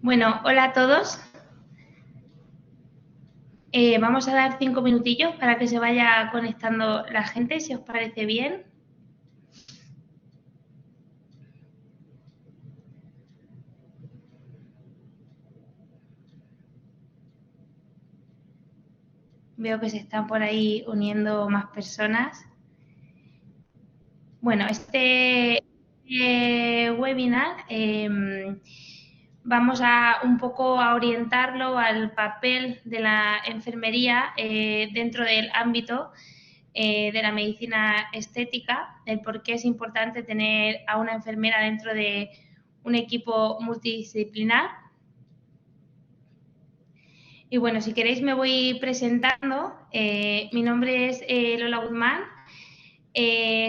Bueno, hola a todos. Vamos a dar 5 minutillos para que se vaya conectando la gente, si os parece bien. Veo que se están por ahí uniendo más personas. Bueno, este webinar vamos a un poco a orientarlo al papel de la enfermería dentro del ámbito de la medicina estética, el por qué es importante tener a una enfermera dentro de un equipo multidisciplinar. Y bueno, si queréis me voy presentando. Mi nombre es Lola Guzmán.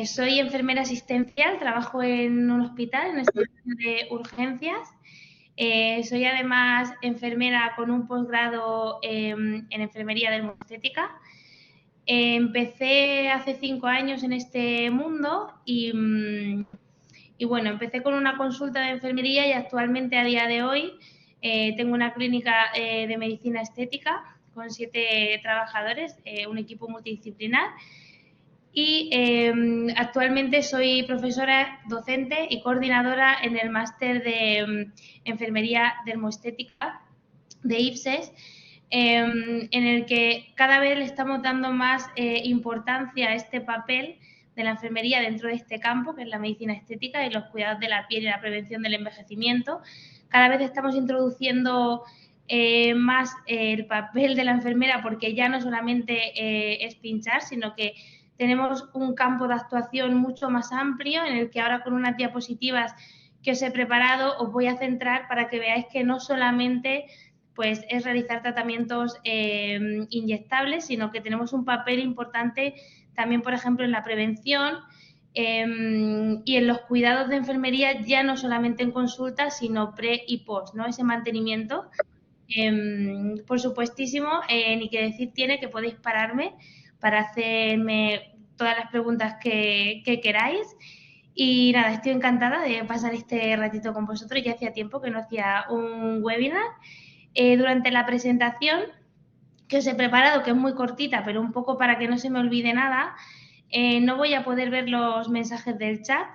Soy enfermera asistencial, trabajo en un hospital, en el servicio de urgencias. Soy además enfermera con un posgrado en enfermería dermoestética. Empecé hace 5 años en este mundo y bueno, empecé con una consulta de enfermería y actualmente a día de hoy tengo una clínica de medicina estética con 7 trabajadores, un equipo multidisciplinar y actualmente soy profesora docente y coordinadora en el máster de enfermería dermoestética de IPSES, en el que cada vez le estamos dando más importancia a este papel de la enfermería dentro de este campo, que es la medicina estética y los cuidados de la piel y la prevención del envejecimiento. Cada vez estamos introduciendo más el papel de la enfermera, porque ya no solamente es pinchar, sino que tenemos un campo de actuación mucho más amplio, en el que ahora con unas diapositivas que os he preparado os voy a centrar para que veáis que no solamente pues, es realizar tratamientos inyectables, sino que tenemos un papel importante también, por ejemplo, en la prevención y en los cuidados de enfermería, ya no solamente en consulta, sino pre y post, ¿no? Ese mantenimiento. Por supuestísimo, ni que decir tiene que podéis pararme para hacerme todas las preguntas que queráis. Y nada, estoy encantada de pasar este ratito con vosotros. Ya hacía tiempo que no hacía un webinar. Durante la presentación que os he preparado, que es muy cortita, pero un poco para que no se me olvide nada, no voy a poder ver los mensajes del chat.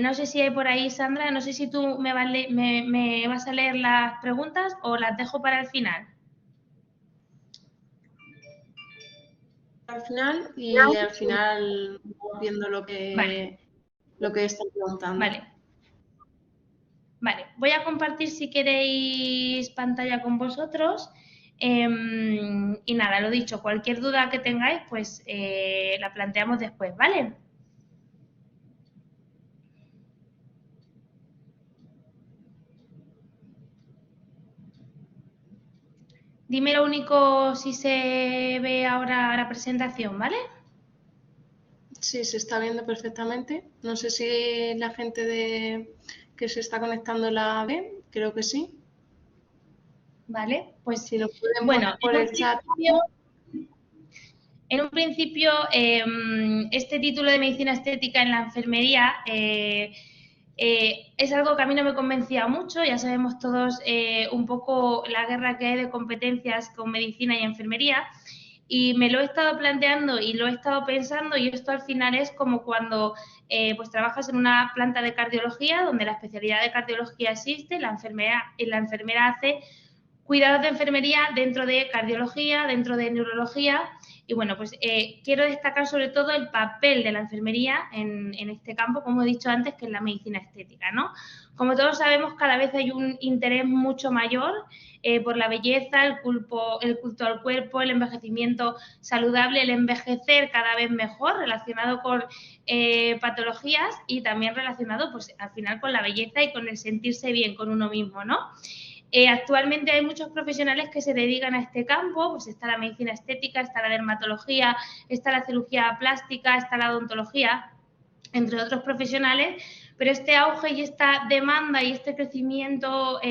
No sé si hay por ahí, Sandra, no sé si tú me vas a leer las preguntas o las dejo para el final. Al final y al final viendo lo que están preguntando. Vale, voy a compartir si queréis pantalla con vosotros. Y nada, lo dicho, cualquier duda que tengáis, pues la planteamos después, ¿vale? Dime lo único si se ve ahora la presentación, ¿vale? Sí, se está viendo perfectamente. No sé si la gente que se está conectando la ve, creo que sí. Vale, pues si nos pueden bueno, poner por el chat. En un principio, este título de medicina estética en la enfermería es algo que a mí no me convencía mucho. Ya sabemos todos un poco la guerra que hay de competencias con medicina y enfermería. Y me lo he estado planteando y lo he estado pensando, y esto al final es como cuando pues trabajas en una planta de cardiología, donde la especialidad de cardiología existe, la enfermera hace cuidados de enfermería dentro de cardiología, dentro de neurología. Y bueno, pues quiero destacar sobre todo el papel de la enfermería en este campo, como he dicho antes, que es la medicina estética, ¿no? Como todos sabemos, cada vez hay un interés mucho mayor por la belleza, el culto al cuerpo, el envejecimiento saludable, el envejecer cada vez mejor, relacionado con patologías y también relacionado, pues al final, con la belleza y con el sentirse bien con uno mismo, ¿no? Actualmente hay muchos profesionales que se dedican a este campo, pues está la medicina estética, está la dermatología, está la cirugía plástica, está la odontología, entre otros profesionales, pero este auge y esta demanda y este crecimiento,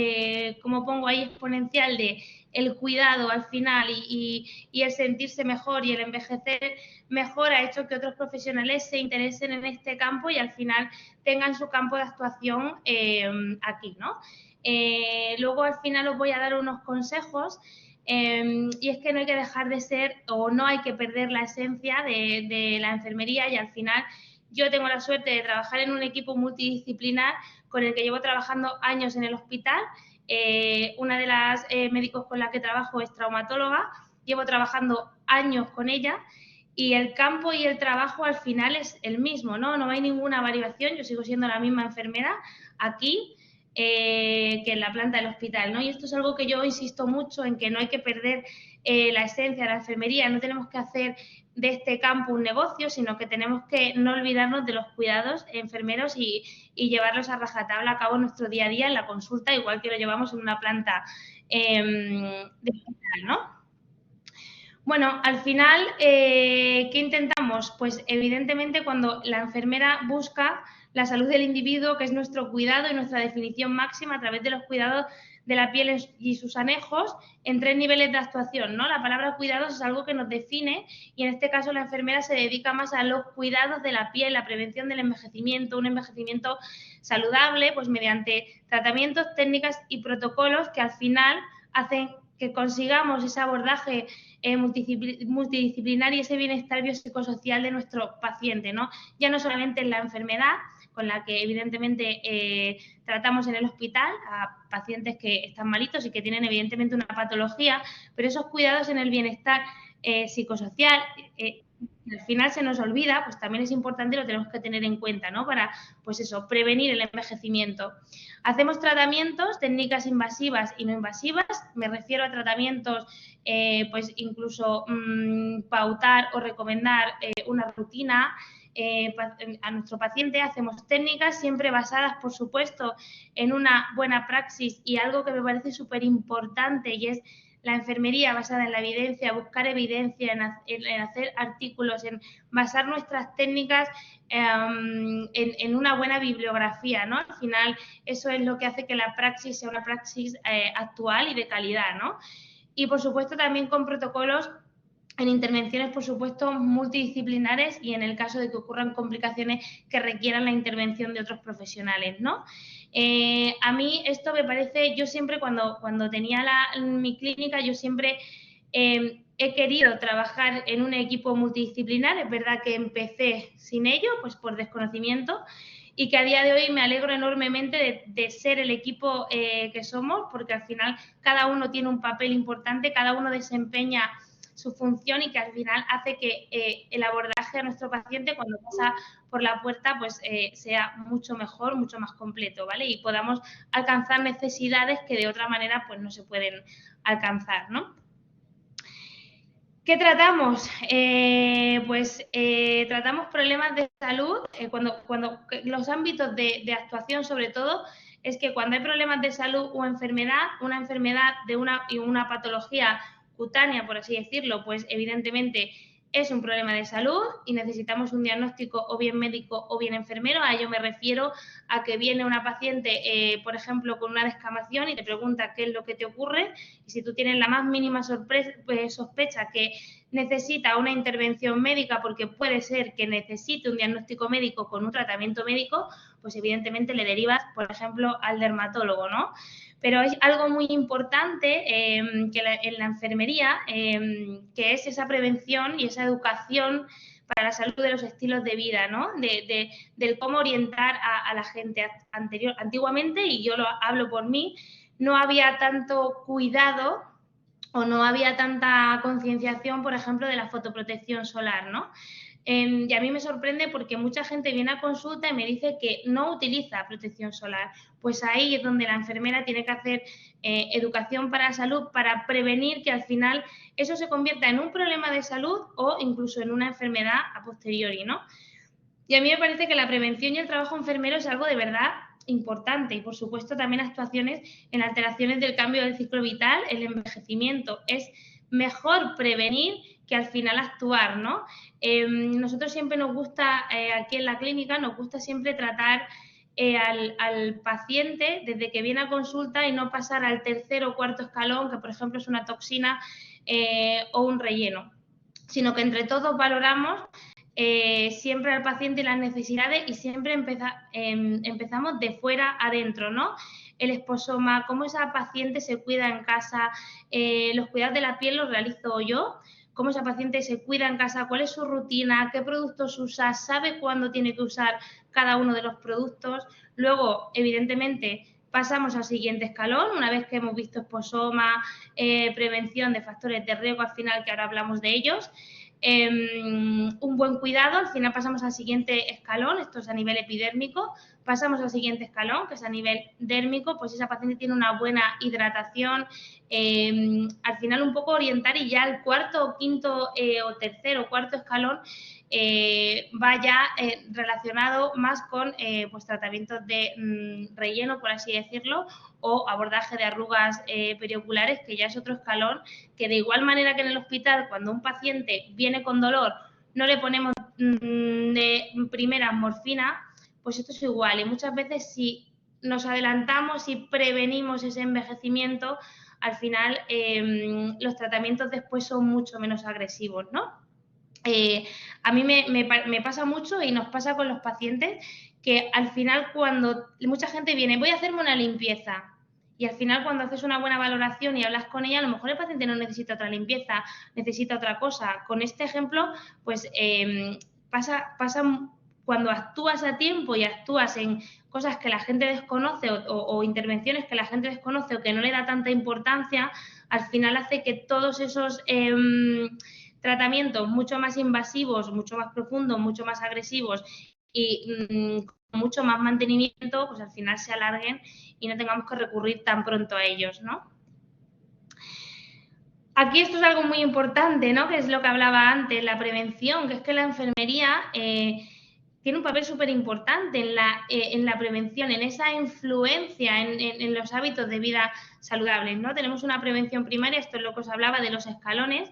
como pongo ahí, exponencial de el cuidado al final y el sentirse mejor y el envejecer mejor, ha hecho que otros profesionales se interesen en este campo y al final tengan su campo de actuación aquí, ¿no? Luego al final os voy a dar unos consejos y es que no hay que dejar de ser o no hay que perder la esencia de la enfermería y al final yo tengo la suerte de trabajar en un equipo multidisciplinar con el que llevo trabajando años en el hospital. Una de las médicos con la que trabajo es traumatóloga, llevo trabajando años con ella y el campo y el trabajo al final es el mismo, ¿no? No hay ninguna variación, yo sigo siendo la misma enfermera aquí que en la planta del hospital, ¿no? Y esto es algo que yo insisto mucho en que no hay que perder la esencia de la enfermería, no tenemos que hacer de este campo un negocio, sino que tenemos que no olvidarnos de los cuidados enfermeros y llevarlos a rajatabla a cabo en nuestro día a día en la consulta, igual que lo llevamos en una planta de hospital, ¿no? Bueno, al final, ¿qué intentamos? Pues evidentemente cuando la enfermera busca la salud del individuo, que es nuestro cuidado y nuestra definición máxima a través de los cuidados de la piel y sus anejos en 3 niveles de actuación, ¿no? La palabra cuidados es algo que nos define y en este caso la enfermera se dedica más a los cuidados de la piel, la prevención del envejecimiento, un envejecimiento saludable, pues mediante tratamientos, técnicas y protocolos que al final hacen que consigamos ese abordaje multidisciplinar y ese bienestar biopsicosocial de nuestro paciente, ¿no? Ya no solamente en la enfermedad, con la que evidentemente tratamos en el hospital a pacientes que están malitos y que tienen evidentemente una patología, pero esos cuidados en el bienestar psicosocial, al final se nos olvida, pues también es importante y lo tenemos que tener en cuenta, ¿no? Para, pues eso, prevenir el envejecimiento. Hacemos tratamientos, técnicas invasivas y no invasivas, me refiero a tratamientos, pues incluso pautar o recomendar una rutina a nuestro paciente, hacemos técnicas siempre basadas, por supuesto, en una buena praxis y algo que me parece súper importante y es la enfermería basada en la evidencia, buscar evidencia, en hacer artículos, en basar nuestras técnicas en una buena bibliografía, ¿no? Al final eso es lo que hace que la praxis sea una praxis actual y de calidad, ¿no? Y por supuesto también con protocolos en intervenciones, por supuesto, multidisciplinares y en el caso de que ocurran complicaciones que requieran la intervención de otros profesionales, ¿no? A mí esto me parece, yo siempre cuando tenía mi clínica, yo siempre he querido trabajar en un equipo multidisciplinar, es verdad que empecé sin ello, pues por desconocimiento, y que a día de hoy me alegro enormemente de ser el equipo que somos, porque al final cada uno tiene un papel importante, cada uno desempeña su función y que al final hace que el abordaje a nuestro paciente cuando pasa por la puerta pues sea mucho mejor, mucho más completo, ¿vale? Y podamos alcanzar necesidades que de otra manera pues no se pueden alcanzar, ¿no? ¿Qué tratamos? Tratamos problemas de salud, cuando los ámbitos de actuación sobre todo, es que cuando hay problemas de salud o enfermedad, una enfermedad y una patología cutánea, por así decirlo, pues evidentemente es un problema de salud y necesitamos un diagnóstico o bien médico o bien enfermero. A ello me refiero a que viene una paciente, por ejemplo, con una descamación y te pregunta qué es lo que te ocurre y si tú tienes la más mínima sospecha que necesita una intervención médica porque puede ser que necesite un diagnóstico médico con un tratamiento médico, pues evidentemente le derivas, por ejemplo, al dermatólogo, ¿no? Pero es algo muy importante en la enfermería, que es esa prevención y esa educación para la salud de los estilos de vida, ¿no? Del cómo orientar a la gente antiguamente, y yo lo hablo por mí, no había tanto cuidado o no había tanta concienciación, por ejemplo, de la fotoprotección solar, ¿no? Y a mí me sorprende porque mucha gente viene a consulta y me dice que no utiliza protección solar. Pues ahí es donde la enfermera tiene que hacer educación para la salud para prevenir que al final eso se convierta en un problema de salud o incluso en una enfermedad a posteriori, ¿no? Y a mí me parece que la prevención y el trabajo enfermero es algo de verdad importante y, por supuesto, también actuaciones en alteraciones del cambio del ciclo vital, el envejecimiento. Es mejor prevenir que al final actuar, ¿no? Nosotros siempre nos gusta, aquí en la clínica, nos gusta siempre tratar al paciente desde que viene a consulta y no pasar al tercer o cuarto escalón, que por ejemplo es una toxina o un relleno, sino que entre todos valoramos siempre al paciente y las necesidades y siempre empezamos de fuera adentro, ¿no? el esposoma, cómo esa paciente se cuida en casa, los cuidados de la piel los realizo yo, cómo esa paciente se cuida en casa, cuál es su rutina, qué productos usa, sabe cuándo tiene que usar cada uno de los productos. Luego, evidentemente, pasamos al siguiente escalón, una vez que hemos visto esposoma, prevención de factores de riesgo, al final, que ahora hablamos de ellos. Un buen cuidado, al final pasamos al siguiente escalón, esto es a nivel epidérmico, pasamos al siguiente escalón, que es a nivel dérmico, pues esa paciente tiene una buena hidratación, al final un poco orientar, y ya el cuarto, quinto o tercero o cuarto escalón va ya relacionado más con pues tratamientos de relleno, por así decirlo, o abordaje de arrugas perioculares, que ya es otro escalón, que de igual manera que en el hospital, cuando un paciente viene con dolor, no le ponemos de primera morfina, pues esto es igual. Y muchas veces, si nos adelantamos y prevenimos ese envejecimiento, al final los tratamientos después son mucho menos agresivos, ¿no? A mí me pasa mucho, y nos pasa con los pacientes, que al final, cuando mucha gente viene, voy a hacerme una limpieza, y al final, cuando haces una buena valoración y hablas con ella, a lo mejor el paciente no necesita otra limpieza, necesita otra cosa. Con este ejemplo, pues pasa cuando actúas a tiempo y actúas en cosas que la gente desconoce, o intervenciones que la gente desconoce o que no le da tanta importancia, al final hace que todos esos tratamientos mucho más invasivos, mucho más profundos, mucho más agresivos y con mucho más mantenimiento, pues al final se alarguen y no tengamos que recurrir tan pronto a ellos, ¿no? Aquí esto es algo muy importante, ¿no? Que es lo que hablaba antes, la prevención, que es que la enfermería tiene un papel súper importante en la prevención, en esa influencia en los hábitos de vida saludables, ¿no? Tenemos una prevención primaria, esto es lo que os hablaba de los escalones,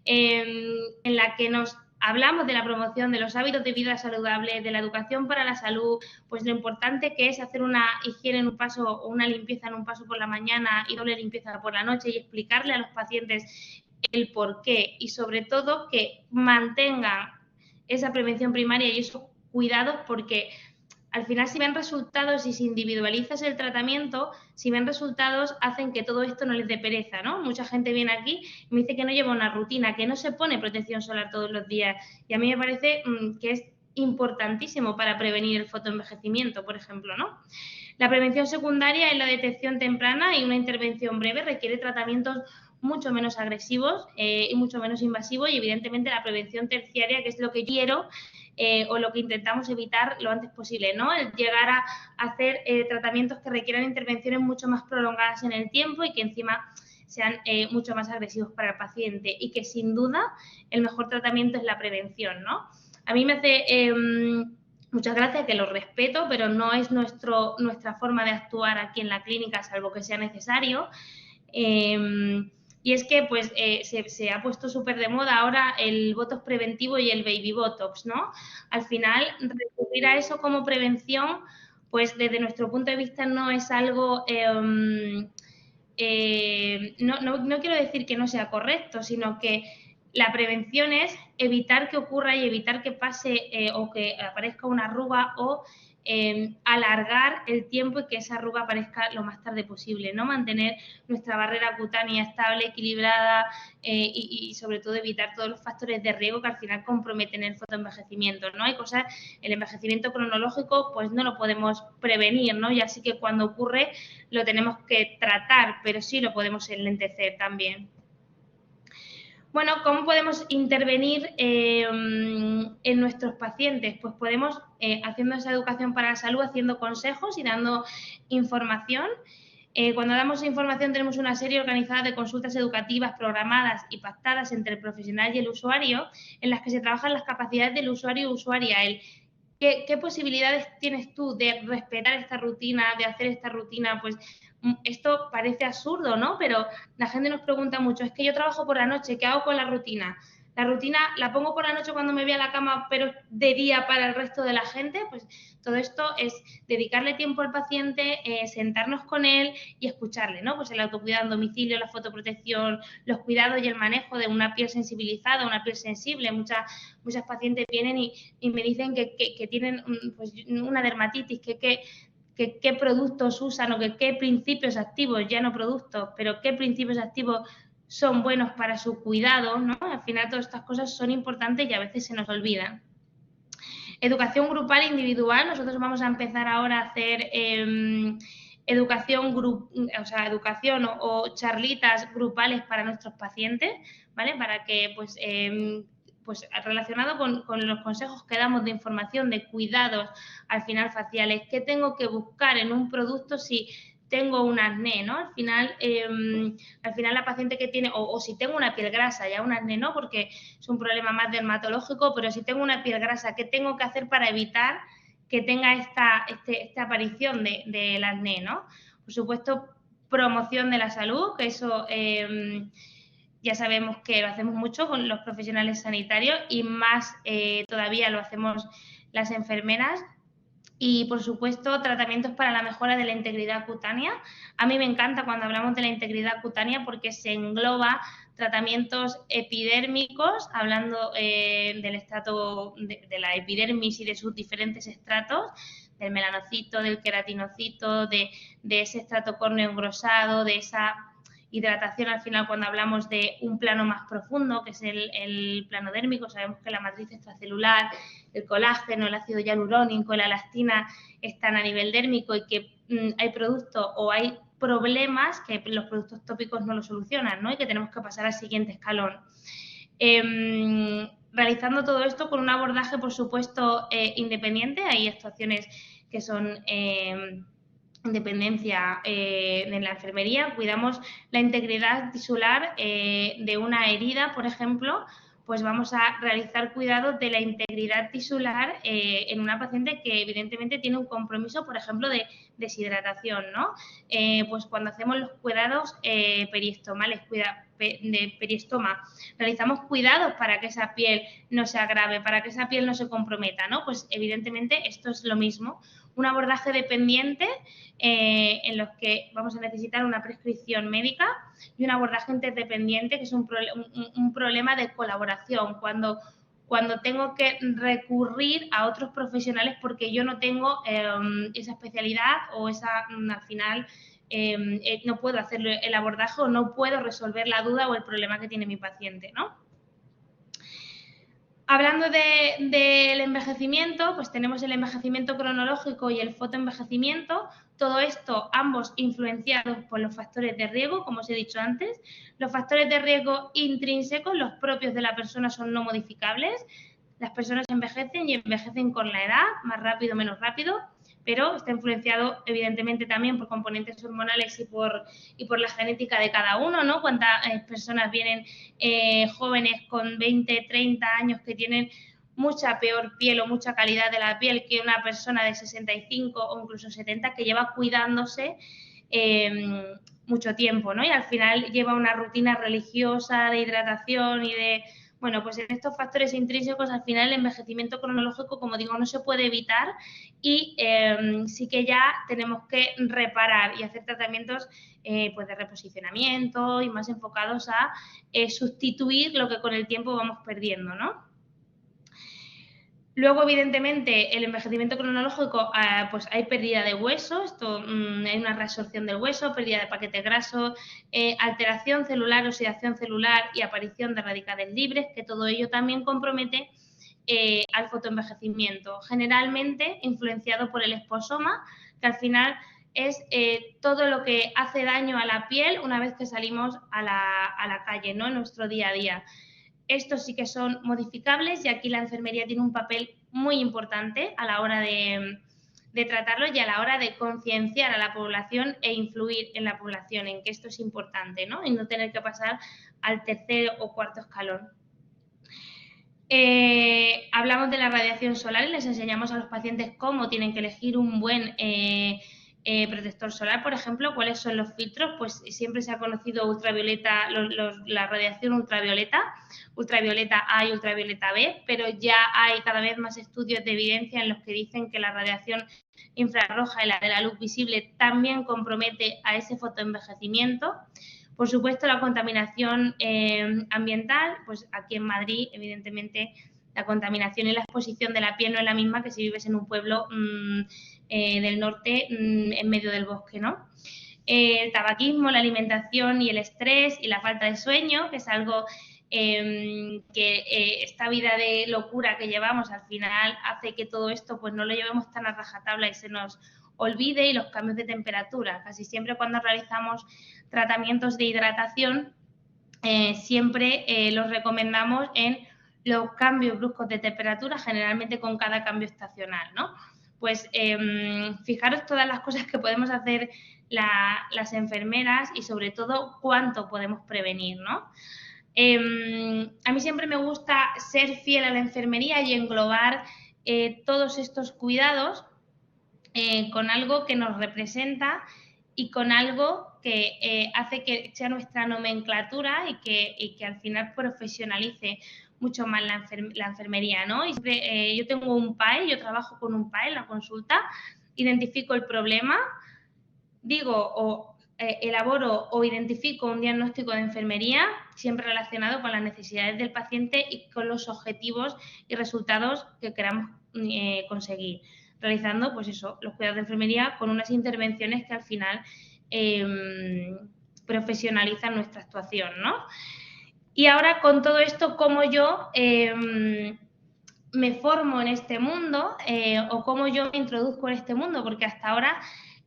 en la que nos hablamos de la promoción de los hábitos de vida saludables, de la educación para la salud, pues lo importante que es hacer una higiene en un paso o una limpieza en un paso por la mañana y doble limpieza por la noche, y explicarle a los pacientes el por qué, y sobre todo que mantengan esa prevención primaria y esos cuidados, porque al final, si ven resultados y si individualizas el tratamiento, si ven resultados, hacen que todo esto no les dé pereza, ¿no? Mucha gente viene aquí y me dice que no lleva una rutina, que no se pone protección solar todos los días, y a mí me parece que es importantísimo para prevenir el fotoenvejecimiento, por ejemplo, ¿no? La prevención secundaria es la detección temprana, y una intervención breve requiere tratamientos mucho menos agresivos y mucho menos invasivos, y evidentemente la prevención terciaria, que es lo que quiero o lo que intentamos evitar lo antes posible, ¿no? El llegar a hacer tratamientos que requieran intervenciones mucho más prolongadas en el tiempo y que encima sean mucho más agresivos para el paciente, y que sin duda el mejor tratamiento es la prevención, ¿no? A mí me hace muchas gracias, que lo respeto, pero no es nuestra forma de actuar aquí en la clínica, salvo que sea necesario. Y es que pues se ha puesto súper de moda ahora el botox preventivo y el baby botox, ¿no? Al final, recurrir a eso como prevención, pues desde nuestro punto de vista no es algo, no quiero decir que no sea correcto, sino que la prevención es evitar que ocurra y evitar que pase o que aparezca una arruga, o alargar el tiempo y que esa arruga aparezca lo más tarde posible, ¿no? Mantener nuestra barrera cutánea estable, equilibrada y sobre todo evitar todos los factores de riesgo que al final comprometen el fotoenvejecimiento, ¿no? Hay cosas, el envejecimiento cronológico pues no lo podemos prevenir, ¿no? Y así que cuando ocurre lo tenemos que tratar, pero sí lo podemos enlentecer también. Bueno, ¿cómo podemos intervenir en nuestros pacientes? Pues podemos, haciendo esa educación para la salud, haciendo consejos y dando información. Cuando damos información, tenemos una serie organizada de consultas educativas programadas y pactadas entre el profesional y el usuario, en las que se trabajan las capacidades del usuario o usuaria, ¿qué posibilidades tienes tú de respetar esta rutina, de hacer esta rutina? Pues esto parece absurdo, ¿no? Pero la gente nos pregunta mucho, es que yo trabajo por la noche, ¿qué hago con la rutina? La rutina la pongo por la noche cuando me voy a la cama, pero de día para el resto de la gente. Pues todo esto es dedicarle tiempo al paciente, sentarnos con él y escucharle, ¿no? Pues el autocuidado en domicilio, la fotoprotección, los cuidados y el manejo de una piel sensibilizada, una piel sensible. Muchas pacientes vienen y me dicen que tienen pues, una dermatitis, que qué productos usan o qué principios activos, ya no productos, pero qué principios activos son buenos para su cuidado, ¿no? Al final todas estas cosas son importantes y a veces se nos olvidan. Educación grupal e individual. Nosotros vamos a empezar ahora a hacer educación o charlitas grupales para nuestros pacientes, ¿vale? Para que, pues relacionado con los consejos que damos de información, de cuidados, al final faciales, ¿qué tengo que buscar en un producto si tengo un acné, ¿no? Al final la paciente que tiene, o si tengo una piel grasa, ya un acné no, porque es un problema más dermatológico, pero si tengo una piel grasa, ¿qué tengo que hacer para evitar que tenga esta aparición del acné, ¿no? Por supuesto, promoción de la salud, que eso ya sabemos que lo hacemos mucho con los profesionales sanitarios y más todavía lo hacemos las enfermeras. Y, por supuesto, tratamientos para la mejora de la integridad cutánea. A mí me encanta cuando hablamos de la integridad cutánea porque se engloba tratamientos epidérmicos, hablando del estrato de la epidermis y de sus diferentes estratos, del melanocito, del queratinocito, de ese estrato córneo engrosado, de esa hidratación al final cuando hablamos de un plano más profundo, que es el plano dérmico. Sabemos que la matriz extracelular, el colágeno, el ácido hialurónico, la elastina están a nivel dérmico y que hay productos o hay problemas que los productos tópicos no lo solucionan, ¿no? Y que tenemos que pasar al siguiente escalón. Realizando todo esto con un abordaje, por supuesto, independiente. Hay actuaciones que son dependencia en la enfermería, cuidamos la integridad tisular de una herida, por ejemplo, pues vamos a realizar cuidados de la integridad tisular en una paciente que evidentemente tiene un compromiso, por ejemplo, de deshidratación, ¿no? Pues cuando hacemos los cuidados periestomales, de periestoma, realizamos cuidados para que esa piel no se agrave, para que esa piel no se comprometa, ¿no? Pues evidentemente esto es lo mismo, un abordaje dependiente en los que vamos a necesitar una prescripción médica y un abordaje interdependiente, que es un problema de colaboración, cuando tengo que recurrir a otros profesionales porque yo no tengo esa especialidad o al final no puedo hacer el abordaje o no puedo resolver la duda o el problema que tiene mi paciente, ¿no? Hablando del envejecimiento, pues tenemos el envejecimiento cronológico y el fotoenvejecimiento. Todo esto, ambos influenciados por los factores de riesgo, como os he dicho antes. Los factores de riesgo intrínsecos, los propios de la persona, son no modificables. Las personas envejecen y envejecen con la edad, más rápido, menos rápido, pero está influenciado evidentemente también por componentes hormonales y por la genética de cada uno, ¿no? Cuántas personas vienen jóvenes con 20, 30 años que tienen mucha peor piel o mucha calidad de la piel que una persona de 65 o incluso 70 que lleva cuidándose mucho tiempo, ¿no? Y al final lleva una rutina religiosa de hidratación y de... Bueno, pues en estos factores intrínsecos, al final el envejecimiento cronológico, como digo, no se puede evitar y sí que ya tenemos que reparar y hacer tratamientos pues de reposicionamiento y más enfocados a sustituir lo que con el tiempo vamos perdiendo, ¿no? Luego, evidentemente, el envejecimiento cronológico, pues hay pérdida de hueso, hay una reabsorción del hueso, pérdida de paquete graso, alteración celular, oxidación celular y aparición de radicales libres, que todo ello también compromete al fotoenvejecimiimiento, generalmente influenciado por el esposoma, que al final es todo lo que hace daño a la piel una vez que salimos a la calle, ¿no? En nuestro día a día. Estos sí que son modificables y aquí la enfermería tiene un papel muy importante a la hora de tratarlos y a la hora de concienciar a la población e influir en la población en que esto es importante, ¿no? Y no tener que pasar al tercer o cuarto escalón. Hablamos de la radiación solar y les enseñamos a los pacientes cómo tienen que elegir un buen protector solar, por ejemplo. ¿Cuáles son los filtros? Pues siempre se ha conocido ultravioleta, la radiación ultravioleta A y ultravioleta B, pero ya hay cada vez más estudios de evidencia en los que dicen que la radiación infrarroja y la de la luz visible también compromete a ese fotoenvejecimiento. Por supuesto, la contaminación ambiental, pues aquí en Madrid, evidentemente, La contaminación y la exposición de la piel no es la misma que si vives en un pueblo del norte en medio del bosque, ¿no? El tabaquismo, la alimentación y el estrés y la falta de sueño, que es algo que esta vida de locura que llevamos al final hace que todo esto pues no lo llevemos tan a rajatabla y se nos olvide, y los cambios de temperatura. Casi siempre cuando realizamos tratamientos de hidratación siempre los recomendamos en los cambios bruscos de temperatura, generalmente con cada cambio estacional, ¿no? Pues fijaros todas las cosas que podemos hacer las enfermeras y sobre todo cuánto podemos prevenir, ¿no? A mí siempre me gusta ser fiel a la enfermería y englobar todos estos cuidados con algo que nos representa y con algo que hace que sea nuestra nomenclatura y que al final profesionalice mucho más la enfermería, ¿no? Y siempre, yo tengo un PAE, yo trabajo con un PAE en la consulta, identifico el problema, digo elaboro o identifico un diagnóstico de enfermería siempre relacionado con las necesidades del paciente y con los objetivos y resultados que queramos conseguir, realizando pues eso, los cuidados de enfermería con unas intervenciones que al final profesionalizan nuestra actuación, ¿no? Y ahora con todo esto, ¿cómo yo me formo en este mundo o cómo yo me introduzco en este mundo? Porque hasta ahora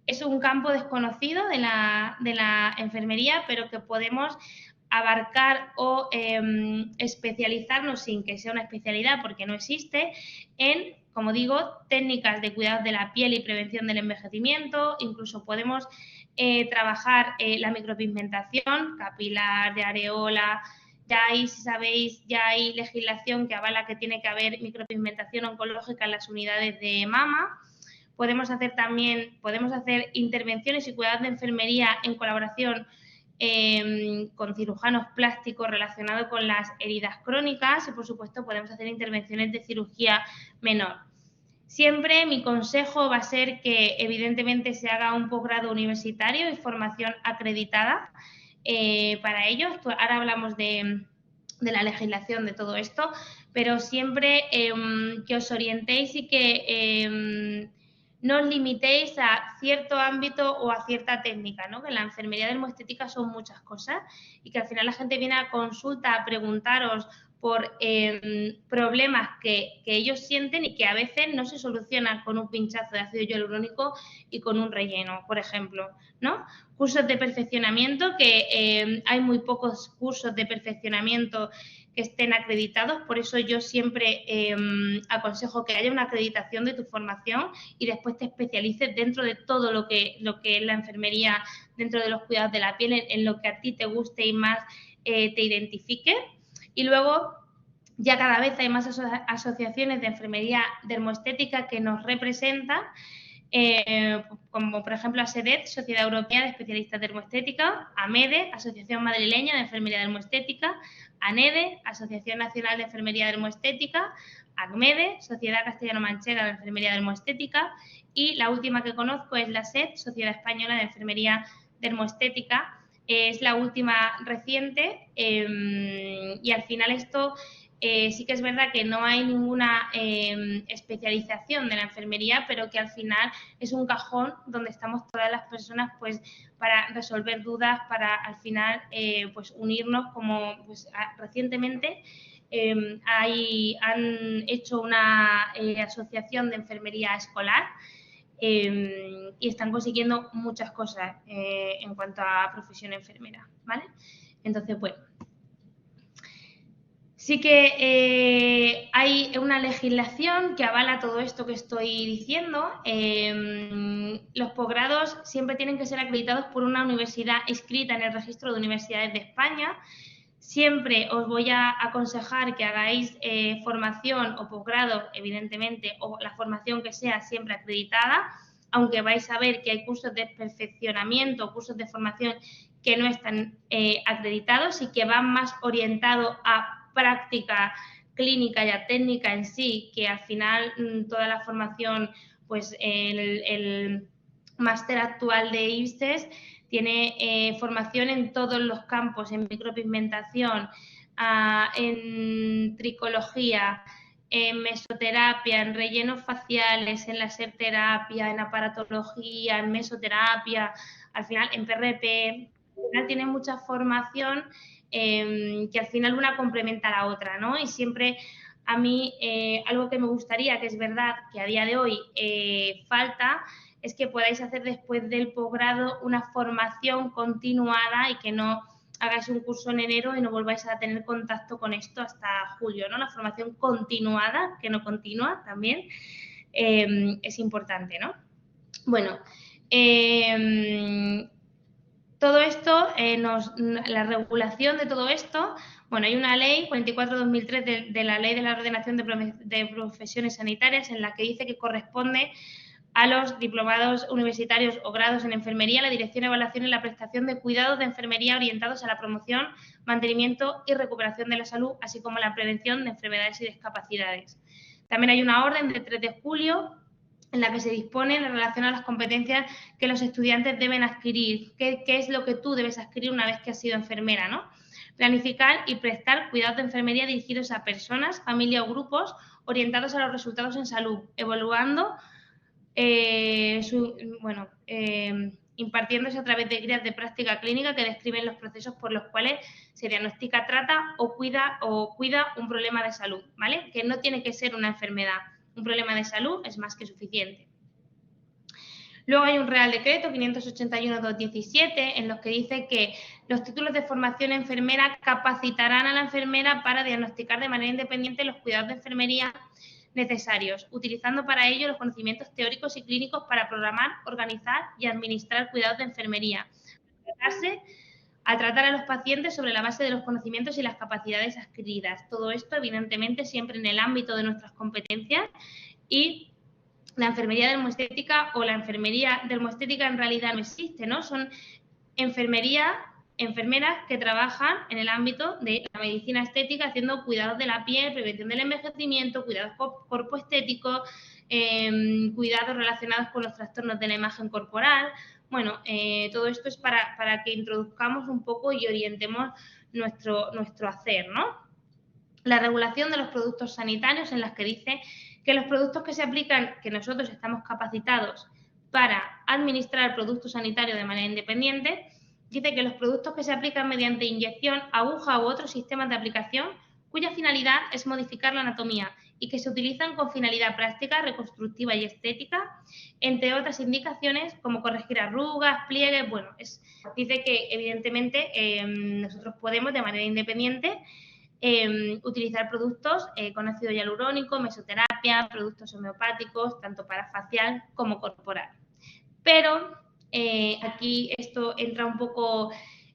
es un campo desconocido de la enfermería, pero que podemos abarcar o especializarnos sin que sea una especialidad, porque no existe, en, como digo, técnicas de cuidado de la piel y prevención del envejecimiento. Incluso podemos trabajar la micropigmentación capilar, de areola. Ya hay, si sabéis, ya hay legislación que avala que tiene que haber micropigmentación oncológica en las unidades de mama. Podemos hacer intervenciones y cuidados de enfermería en colaboración con cirujanos plásticos relacionados con las heridas crónicas y, por supuesto, podemos hacer intervenciones de cirugía menor. Siempre mi consejo va a ser que, evidentemente, se haga un posgrado universitario y formación acreditada para ello. Ahora hablamos de la legislación de todo esto, pero siempre que os orientéis y que no os limitéis a cierto ámbito o a cierta técnica, ¿no? Que en la enfermería dermoestética son muchas cosas y que al final la gente viene a consulta a preguntaros por problemas que ellos sienten y que a veces no se solucionan con un pinchazo de ácido hialurónico y con un relleno, por ejemplo, ¿no? Cursos de perfeccionamiento, que hay muy pocos cursos de perfeccionamiento que estén acreditados, por eso yo siempre aconsejo que haya una acreditación de tu formación y después te especialices dentro de todo lo que es la enfermería, dentro de los cuidados de la piel, en lo que a ti te guste y más te identifique. Y luego ya cada vez hay más asociaciones de enfermería dermoestética que nos representan, como por ejemplo ASEDET, Sociedad Europea de Especialistas de Dermoestética, AMEDE, Asociación Madrileña de Enfermería Dermoestética, ANEDE, Asociación Nacional de Enfermería Dermoestética, ACMEDE, Sociedad Castellano-Manchega de Enfermería Dermoestética, y la última que conozco es la SED, Sociedad Española de Enfermería Dermoestética. Es la última reciente y al final esto sí que es verdad que no hay ninguna especialización de la enfermería, pero que al final es un cajón donde estamos todas las personas pues para resolver dudas, para al final pues unirnos, como pues recientemente han hecho una asociación de enfermería escolar y están consiguiendo muchas cosas en cuanto a profesión enfermera, ¿vale? Entonces, bueno, sí que hay una legislación que avala todo esto que estoy diciendo. Los posgrados siempre tienen que ser acreditados por una universidad inscrita en el registro de universidades de España. Siempre os voy a aconsejar que hagáis formación o posgrado, evidentemente, o la formación que sea siempre acreditada, aunque vais a ver que hay cursos de perfeccionamiento, cursos de formación que no están acreditados y que van más orientados a práctica clínica y a técnica en sí, que al final toda la formación, pues el máster actual de IBSES tiene formación en todos los campos, en micropigmentación, en tricología, en mesoterapia, en rellenos faciales, en láser terapia, en aparatología, en mesoterapia, al final en PRP, al final tiene mucha formación que al final una complementa a la otra, ¿no? Y siempre a mí algo que me gustaría, que es verdad que a día de hoy falta, es que podáis hacer después del posgrado una formación continuada y que no hagáis un curso en enero y no volváis a tener contacto con esto hasta julio, ¿no? La formación continuada, que no continua también, es importante, ¿no? Bueno, todo esto, la regulación de todo esto, bueno, hay una ley 44/2003 de la Ley de la Ordenación de Profesiones Sanitarias en la que dice que corresponde a los diplomados universitarios o grados en enfermería la dirección, evaluación y la prestación de cuidados de enfermería orientados a la promoción, mantenimiento y recuperación de la salud, así como la prevención de enfermedades y discapacidades. También hay una orden del 3 de julio en la que se dispone en relación a las competencias que los estudiantes deben adquirir, qué es lo que tú debes adquirir una vez que has sido enfermera, ¿no? Planificar y prestar cuidados de enfermería dirigidos a personas, familia o grupos orientados a los resultados en salud, evaluando impartiéndose a través de guías de práctica clínica que describen los procesos por los cuales se diagnostica, trata o cuida un problema de salud, ¿vale? Que no tiene que ser una enfermedad, un problema de salud es más que suficiente. Luego hay un Real Decreto 581/2017 en los que dice que los títulos de formación enfermera capacitarán a la enfermera para diagnosticar de manera independiente los cuidados de enfermería necesarios, utilizando para ello los conocimientos teóricos y clínicos para programar, organizar y administrar cuidados de enfermería, a tratar a los pacientes sobre la base de los conocimientos y las capacidades adquiridas. Todo esto, evidentemente, siempre en el ámbito de nuestras competencias, y la enfermería dermoestética o la enfermería dermoestética en realidad no existe, ¿no? Son enfermeras que trabajan en el ámbito de la medicina estética haciendo cuidados de la piel, prevención del envejecimiento, cuidados corpoestéticos, cuidados relacionados con los trastornos de la imagen corporal. Bueno, todo esto es para que introduzcamos un poco y orientemos nuestro hacer, ¿no? La regulación de los productos sanitarios, en las que dice que los productos que se aplican, que nosotros estamos capacitados para administrar el producto sanitario de manera independiente, dice que los productos que se aplican mediante inyección, aguja u otros sistemas de aplicación, cuya finalidad es modificar la anatomía y que se utilizan con finalidad práctica, reconstructiva y estética, entre otras indicaciones como corregir arrugas, pliegues. Bueno, dice que evidentemente nosotros podemos de manera independiente utilizar productos con ácido hialurónico, mesoterapia, productos homeopáticos, tanto para facial como corporal. Pero aquí esto entra un poco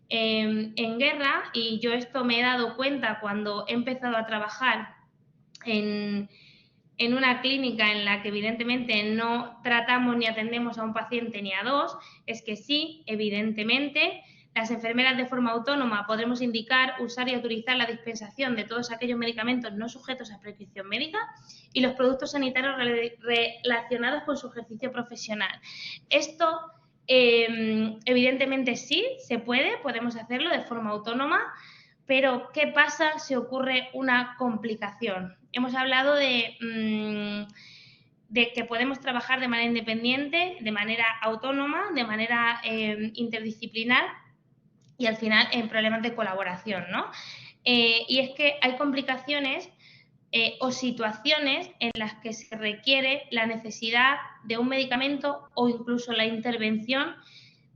en guerra, y yo esto me he dado cuenta cuando he empezado a trabajar en una clínica en la que evidentemente no tratamos ni atendemos a un paciente ni a dos. Es que sí, evidentemente, las enfermeras de forma autónoma podremos indicar, usar y autorizar la dispensación de todos aquellos medicamentos no sujetos a prescripción médica y los productos sanitarios relacionados con su ejercicio profesional. Esto, evidentemente sí, se puede, podemos hacerlo de forma autónoma, pero ¿qué pasa si ocurre una complicación? Hemos hablado de que podemos trabajar de manera independiente, de manera autónoma, de manera interdisciplinar, y al final en problemas de colaboración, ¿no? Y es que hay complicaciones o situaciones en las que se requiere la necesidad de un medicamento o incluso la intervención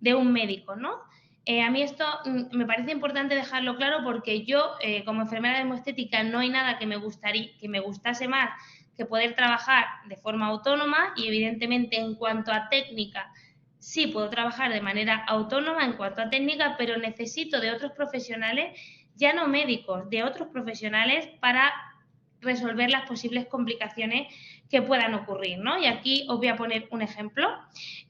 de un médico, ¿no? A mí esto me parece importante dejarlo claro, porque yo, como enfermera de dermoestética, no hay nada que me gustase más que poder trabajar de forma autónoma, y evidentemente en cuanto a técnica sí puedo trabajar de manera autónoma en cuanto a técnica, pero necesito de otros profesionales, ya no médicos, de otros profesionales para resolver las posibles complicaciones que puedan ocurrir, ¿no? Y aquí os voy a poner un ejemplo.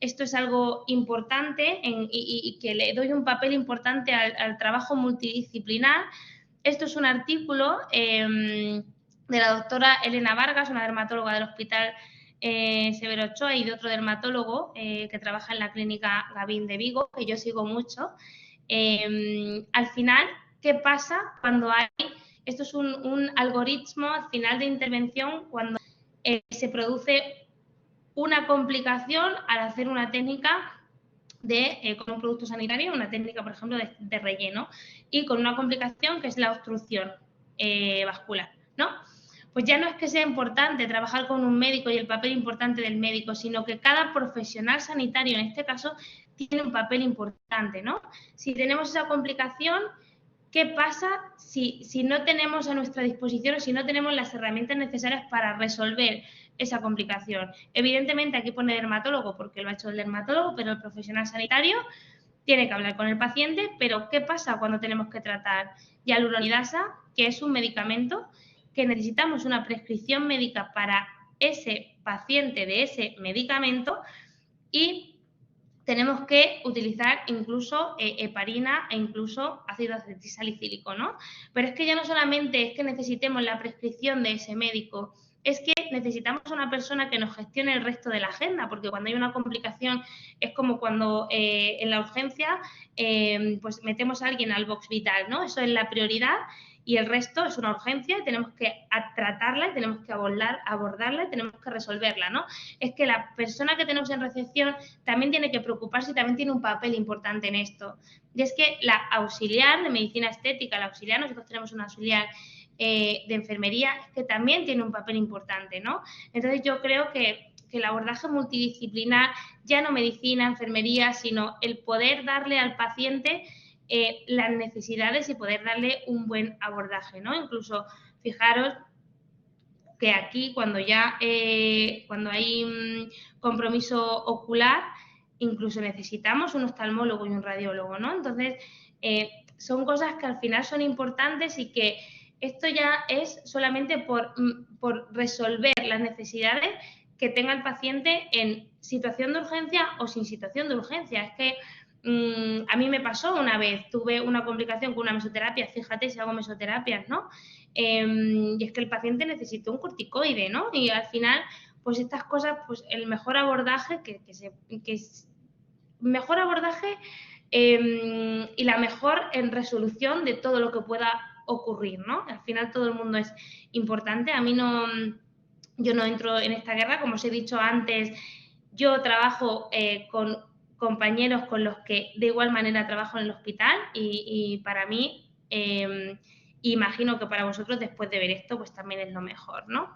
Esto es algo importante y que le doy un papel importante al trabajo multidisciplinar. Esto es un artículo de la doctora Elena Vargas, una dermatóloga del Hospital Severo Ochoa, y de otro dermatólogo que trabaja en la clínica Gavín de Vigo, que yo sigo mucho. Al final, ¿qué pasa cuando hay Esto es un algoritmo al final de intervención cuando se produce una complicación al hacer una técnica con un producto sanitario, una técnica, por ejemplo, de relleno, y con una complicación que es la obstrucción vascular, ¿no? Pues ya no es que sea importante trabajar con un médico y el papel importante del médico, sino que cada profesional sanitario, en este caso, tiene un papel importante, ¿no? Si tenemos esa complicación, ¿qué pasa si no tenemos a nuestra disposición o si no tenemos las herramientas necesarias para resolver esa complicación? Evidentemente aquí pone dermatólogo porque lo ha hecho el dermatólogo, pero el profesional sanitario tiene que hablar con el paciente, pero ¿qué pasa cuando tenemos que tratar hialuronidasa, que es un medicamento que necesitamos una prescripción médica para ese paciente de ese medicamento y tenemos que utilizar incluso heparina e incluso ácido acetilsalicílico, ¿no? Pero es que ya no solamente es que necesitemos la prescripción de ese médico, es que necesitamos una persona que nos gestione el resto de la agenda, porque cuando hay una complicación es como cuando en la urgencia pues metemos a alguien al box vital, ¿no? Eso es la prioridad y el resto es una urgencia y tenemos que tratarla y tenemos que abordarla y tenemos que resolverla, ¿no? Es que la persona que tenemos en recepción también tiene que preocuparse y también tiene un papel importante en esto. Y es que la auxiliar de medicina estética, la auxiliar, nosotros tenemos una auxiliar de enfermería, es que también tiene un papel importante, ¿no? Entonces yo creo que el abordaje multidisciplinar, ya no medicina, enfermería, sino el poder darle al paciente las necesidades y poder darle un buen abordaje, ¿no? Incluso, fijaros que aquí cuando cuando hay compromiso ocular, incluso necesitamos un oftalmólogo y un radiólogo, ¿no? Entonces, son cosas que al final son importantes y que esto ya es solamente por resolver las necesidades que tenga el paciente en situación de urgencia o sin situación de urgencia. Es que a mí me pasó una vez, tuve una complicación con una mesoterapia, fíjate si hago mesoterapias, ¿no? Y es que el paciente necesitó un corticoide, ¿no? Y al final, pues estas cosas, pues el mejor abordaje mejor abordaje y la mejor en resolución de todo lo que pueda ocurrir, ¿no? Al final todo el mundo es importante. A mí no, yo no entro en esta guerra, como os he dicho antes, yo trabajo con compañeros con los que de igual manera trabajo en el hospital y para mí, imagino que para vosotros después de ver esto, pues también es lo mejor, ¿no?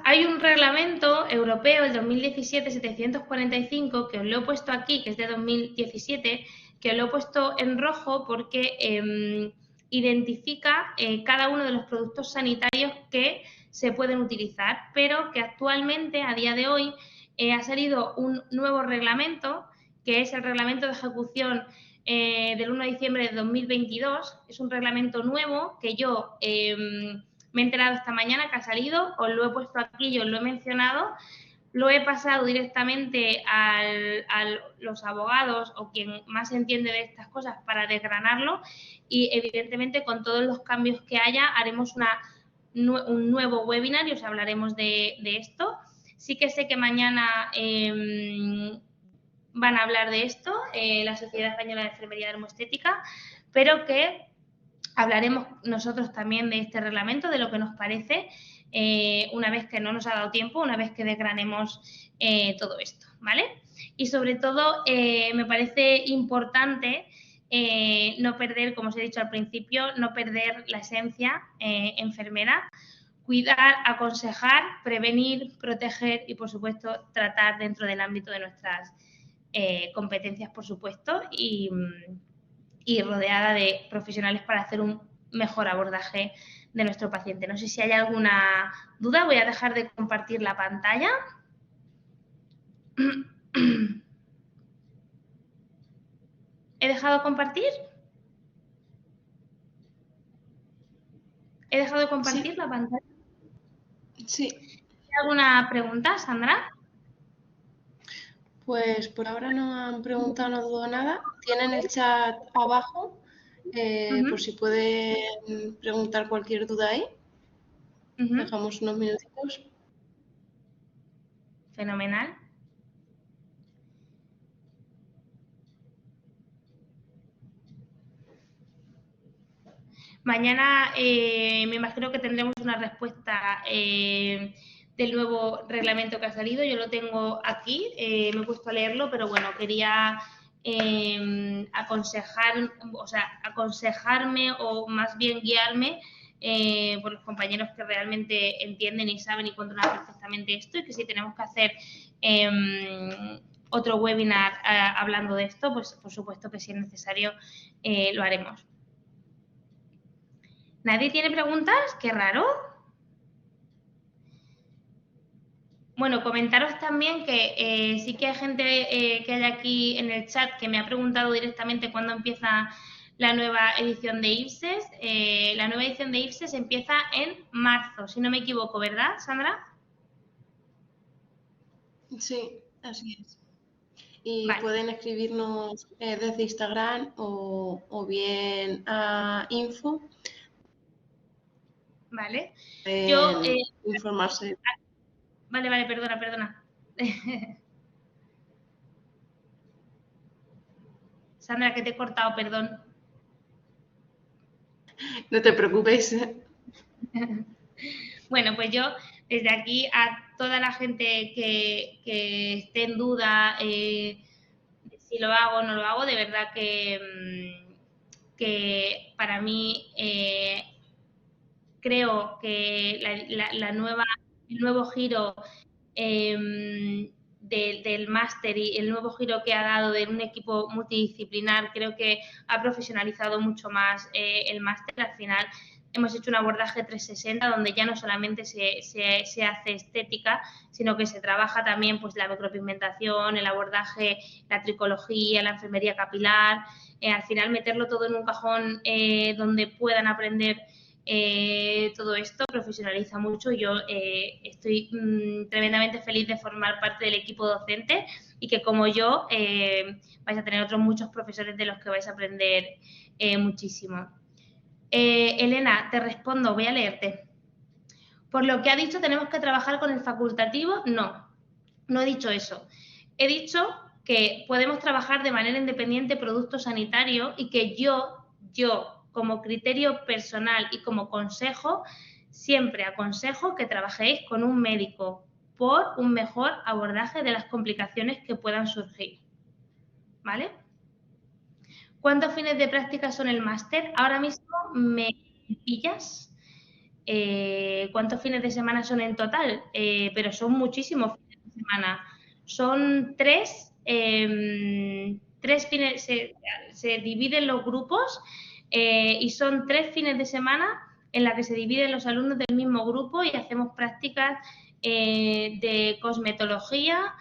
Hay un reglamento europeo, el 2017-745, que os lo he puesto aquí, que es de 2017, que os lo he puesto en rojo porque identifica cada uno de los productos sanitarios que se pueden utilizar, pero que actualmente, a día de hoy, ha salido un nuevo reglamento, que es el reglamento de ejecución del 1 de diciembre de 2022. Es un reglamento nuevo que yo me he enterado esta mañana que ha salido, os lo he puesto aquí y os lo he mencionado, lo he pasado directamente a los abogados o quien más entiende de estas cosas para desgranarlo y evidentemente con todos los cambios que haya haremos un nuevo webinar y os hablaremos de esto. Sí que sé que mañana van a hablar de esto, la Sociedad Española de Enfermería Dermoestética, pero que hablaremos nosotros también de este reglamento, de lo que nos parece, una vez que no nos ha dado tiempo, una vez que desgranemos todo esto, ¿vale? Y sobre todo, me parece importante no perder, como os he dicho al principio, no perder la esencia enfermera, cuidar, aconsejar, prevenir, proteger y, por supuesto, tratar dentro del ámbito de nuestras competencias, por supuesto, y rodeada de profesionales para hacer un mejor abordaje de nuestro paciente. No sé si hay alguna duda, voy a dejar de compartir la pantalla. ¿He dejado de compartir? ¿He dejado de compartir la pantalla? Sí. ¿Hay alguna pregunta, Sandra? Pues por ahora no han preguntado, no dudo nada. Tienen el chat abajo por si pueden preguntar cualquier duda ahí. Dejamos unos minutitos. Fenomenal. Mañana me imagino que tendremos una respuesta del nuevo reglamento que ha salido. Yo lo tengo aquí, me he puesto a leerlo, pero bueno, quería aconsejarme o más bien guiarme por los compañeros que realmente entienden y saben y controlan perfectamente esto, y que si tenemos que hacer otro webinar hablando de esto, pues por supuesto que si es necesario lo haremos. ¿Nadie tiene preguntas? ¡Qué raro! Bueno, comentaros también que sí que hay gente que hay aquí en el chat que me ha preguntado directamente cuándo empieza la nueva edición de IPSES. La nueva edición de IPSES empieza en marzo, si no me equivoco, ¿verdad, Sandra? Sí, así es. Y Vale. pueden escribirnos desde Instagram o bien a info. Vale. Yo, informarse. Vale, perdona. Sandra, que te he cortado, perdón. No te preocupes. Bueno, pues yo desde aquí a toda la gente que esté en duda si lo hago o no lo hago, de verdad que para mí creo que el nuevo giro del máster y el nuevo giro que ha dado de un equipo multidisciplinar, creo que ha profesionalizado mucho más el máster. Al final hemos hecho un abordaje 360 donde ya no solamente se hace estética, sino que se trabaja también pues la micropigmentación, el abordaje, la tricología, la enfermería capilar. Al final meterlo todo en un cajón donde puedan aprender todo esto profesionaliza mucho. Yo estoy tremendamente feliz de formar parte del equipo docente y que como yo vais a tener otros muchos profesores de los que vais a aprender muchísimo. Elena, te respondo, voy a leerte. Por lo que ha dicho, ¿tenemos que trabajar con el facultativo? No he dicho eso. He dicho que podemos trabajar de manera independiente producto sanitario y que yo, como criterio personal y como consejo, siempre aconsejo que trabajéis con un médico por un mejor abordaje de las complicaciones que puedan surgir. ¿Vale? ¿Cuántos fines de práctica son el máster? Ahora mismo me pillas. ¿Cuántos fines de semana son en total? Pero son muchísimos fines de semana. Son tres fines, se dividen los grupos y son 3 fines de semana en la que se dividen los alumnos del mismo grupo y hacemos prácticas de cosmetología,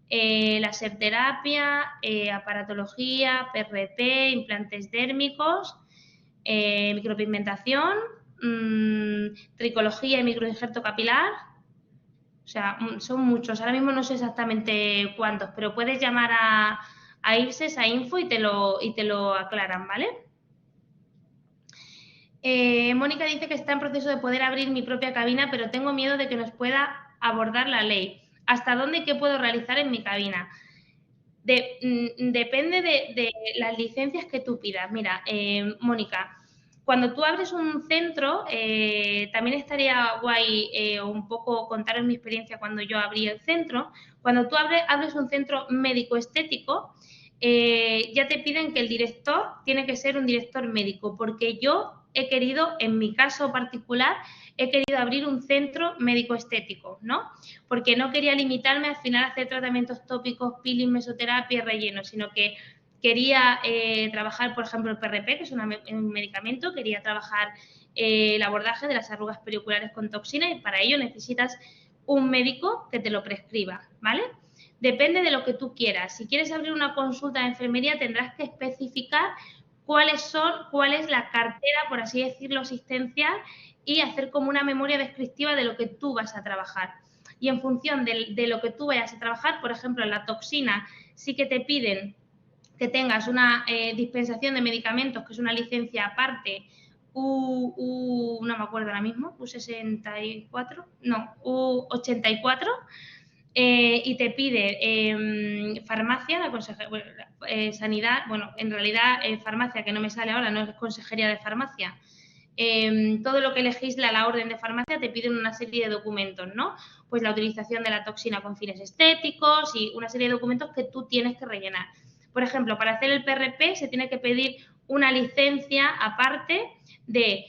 laserterapia, aparatología, PRP, implantes dérmicos, micropigmentación, tricología y microinjerto capilar. O sea, son muchos. Ahora mismo no sé exactamente cuántos, pero puedes llamar a IPSES, a Info y te lo aclaran, ¿vale? Mónica dice que está en proceso de poder abrir mi propia cabina, pero tengo miedo de que nos pueda abordar la ley. ¿Hasta dónde y qué puedo realizar en mi cabina? Depende de las licencias que tú pidas. Mira, Mónica, cuando tú abres un centro, también estaría guay un poco contaros mi experiencia cuando yo abrí el centro. Cuando tú abres un centro médico-estético, ya te piden que el director tiene que ser un director médico, porque yo he querido, en mi caso particular, he querido abrir un centro médico-estético, ¿no? Porque no quería limitarme al final a hacer tratamientos tópicos, peeling, mesoterapia, relleno, sino que quería trabajar, por ejemplo, el PRP, que es un medicamento, quería trabajar el abordaje de las arrugas periculares con toxina y para ello necesitas un médico que te lo prescriba, ¿vale? Depende de lo que tú quieras. Si quieres abrir una consulta de enfermería tendrás que especificar cuál es la cartera, por así decirlo, asistencial y hacer como una memoria descriptiva de lo que tú vas a trabajar. Y en función de lo que tú vayas a trabajar, por ejemplo, en la toxina sí que te piden que tengas una dispensación de medicamentos, que es una licencia aparte, no me acuerdo ahora mismo, U64, no, U84, y te pide farmacia, sanidad, bueno, en realidad farmacia, que no me sale ahora, no es consejería de farmacia, todo lo que legisla la orden de farmacia te piden una serie de documentos, ¿no? Pues la utilización de la toxina con fines estéticos y una serie de documentos que tú tienes que rellenar. Por ejemplo, para hacer el PRP se tiene que pedir una licencia aparte de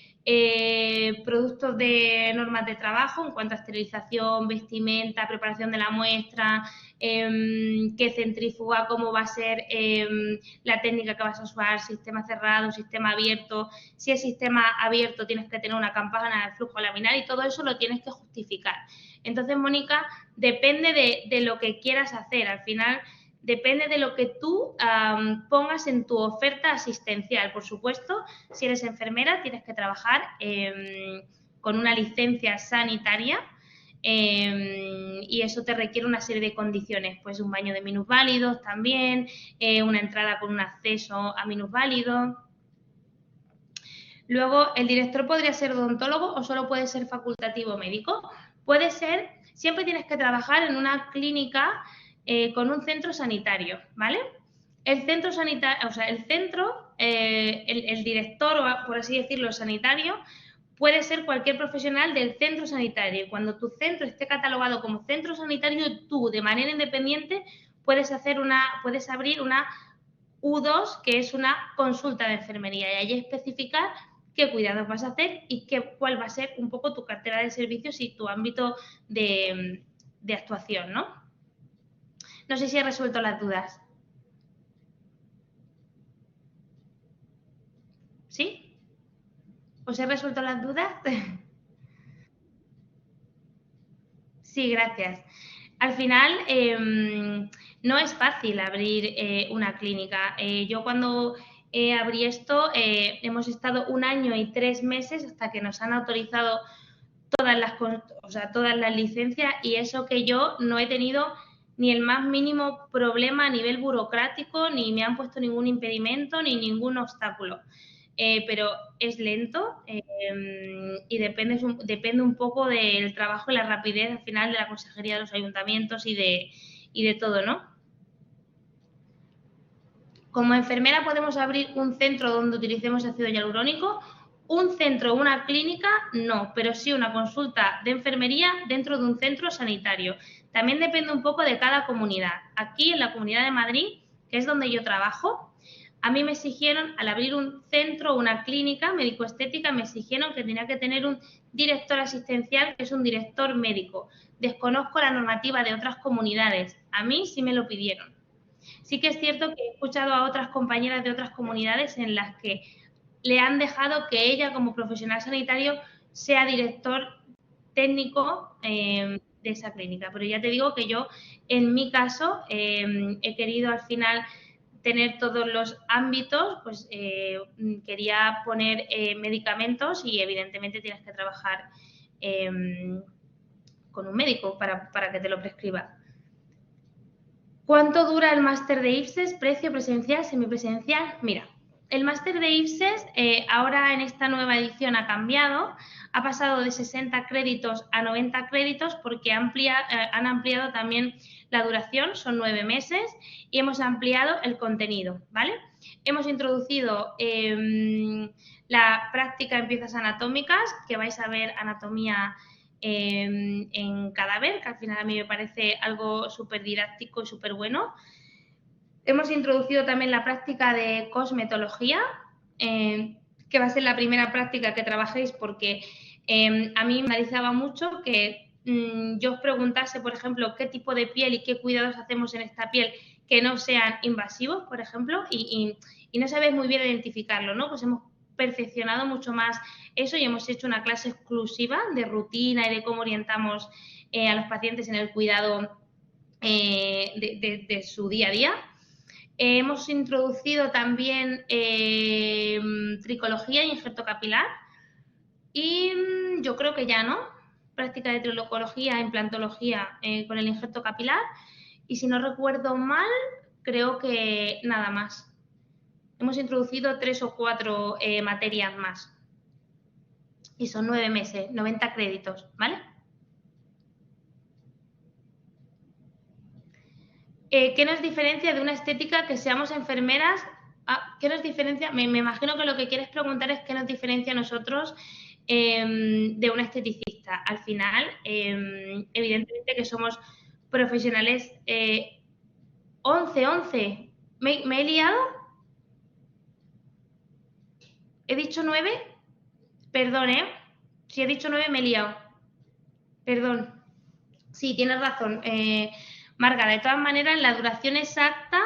productos de normas de trabajo en cuanto a esterilización, vestimenta, preparación de la muestra, qué centrífuga, cómo va a ser la técnica que vas a usar, sistema cerrado, sistema abierto. Si es sistema abierto tienes que tener una campana de flujo laminar y todo eso lo tienes que justificar. Entonces, Mónica, depende de lo que quieras hacer. Al final, depende de lo que tú pongas en tu oferta asistencial. Por supuesto, si eres enfermera, tienes que trabajar con una licencia sanitaria y eso te requiere una serie de condiciones, pues un baño de minusválidos también, una entrada con un acceso a minusválidos. Luego, el director podría ser odontólogo o solo puede ser facultativo médico. Puede ser, siempre tienes que trabajar en una clínica con un centro sanitario, ¿vale? El centro sanitario, o sea, el centro, el director, o por así decirlo, sanitario, puede ser cualquier profesional del centro sanitario. Cuando tu centro esté catalogado como centro sanitario, tú, de manera independiente, puedes abrir una U2, que es una consulta de enfermería, y allí especificar qué cuidados vas a hacer y cuál va a ser un poco tu cartera de servicios y tu ámbito de actuación, ¿no? No sé si he resuelto las dudas. ¿Sí? ¿Os he resuelto las dudas? Sí, gracias. Al final, no es fácil abrir una clínica. Yo cuando abrí esto, hemos estado 1 año y 3 meses hasta que nos han autorizado todas las licencias, y eso que yo no he tenido ni el más mínimo problema a nivel burocrático, ni me han puesto ningún impedimento, ni ningún obstáculo. Pero es lento y depende un poco del trabajo y la rapidez al final de la consejería de los ayuntamientos y de todo, ¿no? Como enfermera podemos abrir un centro donde utilicemos ácido hialurónico. Un centro, una clínica, no, pero sí una consulta de enfermería dentro de un centro sanitario. También depende un poco de cada comunidad. Aquí en la Comunidad de Madrid, que es donde yo trabajo, a mí me exigieron, al abrir un centro, una clínica médico-estética, me exigieron que tenía que tener un director asistencial, que es un director médico. Desconozco la normativa de otras comunidades. A mí sí me lo pidieron. Sí que es cierto que he escuchado a otras compañeras de otras comunidades en las que le han dejado que ella, como profesional sanitario, sea director técnico de esa clínica. Pero ya te digo que yo, en mi caso, he querido al final tener todos los ámbitos, pues quería poner medicamentos y evidentemente tienes que trabajar con un médico para que te lo prescriba. ¿Cuánto dura el máster de IFSES? ¿Precio presencial, semipresencial? Mira, el máster de IFSES ahora en esta nueva edición ha cambiado, ha pasado de 60 créditos a 90 créditos porque han ampliado también la duración, son 9 meses, y hemos ampliado el contenido, ¿vale? Hemos introducido la práctica en piezas anatómicas, que vais a ver anatomía en cadáver, que al final a mí me parece algo súper didáctico y súper bueno. Hemos introducido también la práctica de cosmetología, que va a ser la primera práctica que trabajéis porque a mí me analizaba mucho que yo os preguntase, por ejemplo, qué tipo de piel y qué cuidados hacemos en esta piel que no sean invasivos, por ejemplo, y no sabéis muy bien identificarlo, ¿no? Pues hemos perfeccionado mucho más eso y hemos hecho una clase exclusiva de rutina y de cómo orientamos a los pacientes en el cuidado de su día a día. Hemos introducido también tricología y injerto capilar y yo creo que ya, ¿no? Práctica de tricología, implantología con el injerto capilar, y si no recuerdo mal, creo que nada más. Hemos introducido 3 o 4 materias más y son 9 meses, 90 créditos, ¿vale? ¿Qué nos diferencia de una estética que seamos enfermeras ¿qué nos diferencia? Me imagino que lo que quieres preguntar es qué nos diferencia a nosotros de una esteticista. Al final, evidentemente que somos profesionales. 11. ¿Me he liado? ¿He dicho 9? Perdón, ¿eh? Si he dicho 9 me he liado. Perdón. Sí, tienes razón, Marga. De todas maneras, la duración exacta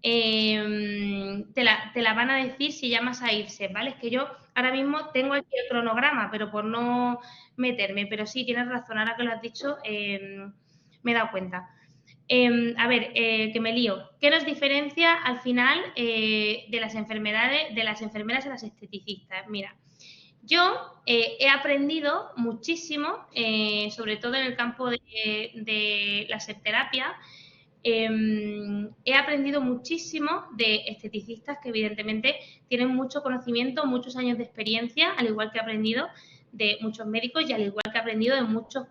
te la van a decir si llamas a irse, ¿vale? Es que yo ahora mismo tengo aquí el cronograma, pero por no meterme. Pero sí, tienes razón, ahora que lo has dicho, me he dado cuenta. A ver, que me lío. ¿Qué nos diferencia al final de las enfermedades, de las enfermeras a las esteticistas? Mira, yo he aprendido muchísimo, sobre todo en el campo de la septerapia. He aprendido muchísimo de esteticistas que evidentemente tienen mucho conocimiento, muchos años de experiencia, al igual que he aprendido de muchos médicos y al igual que he aprendido de muchos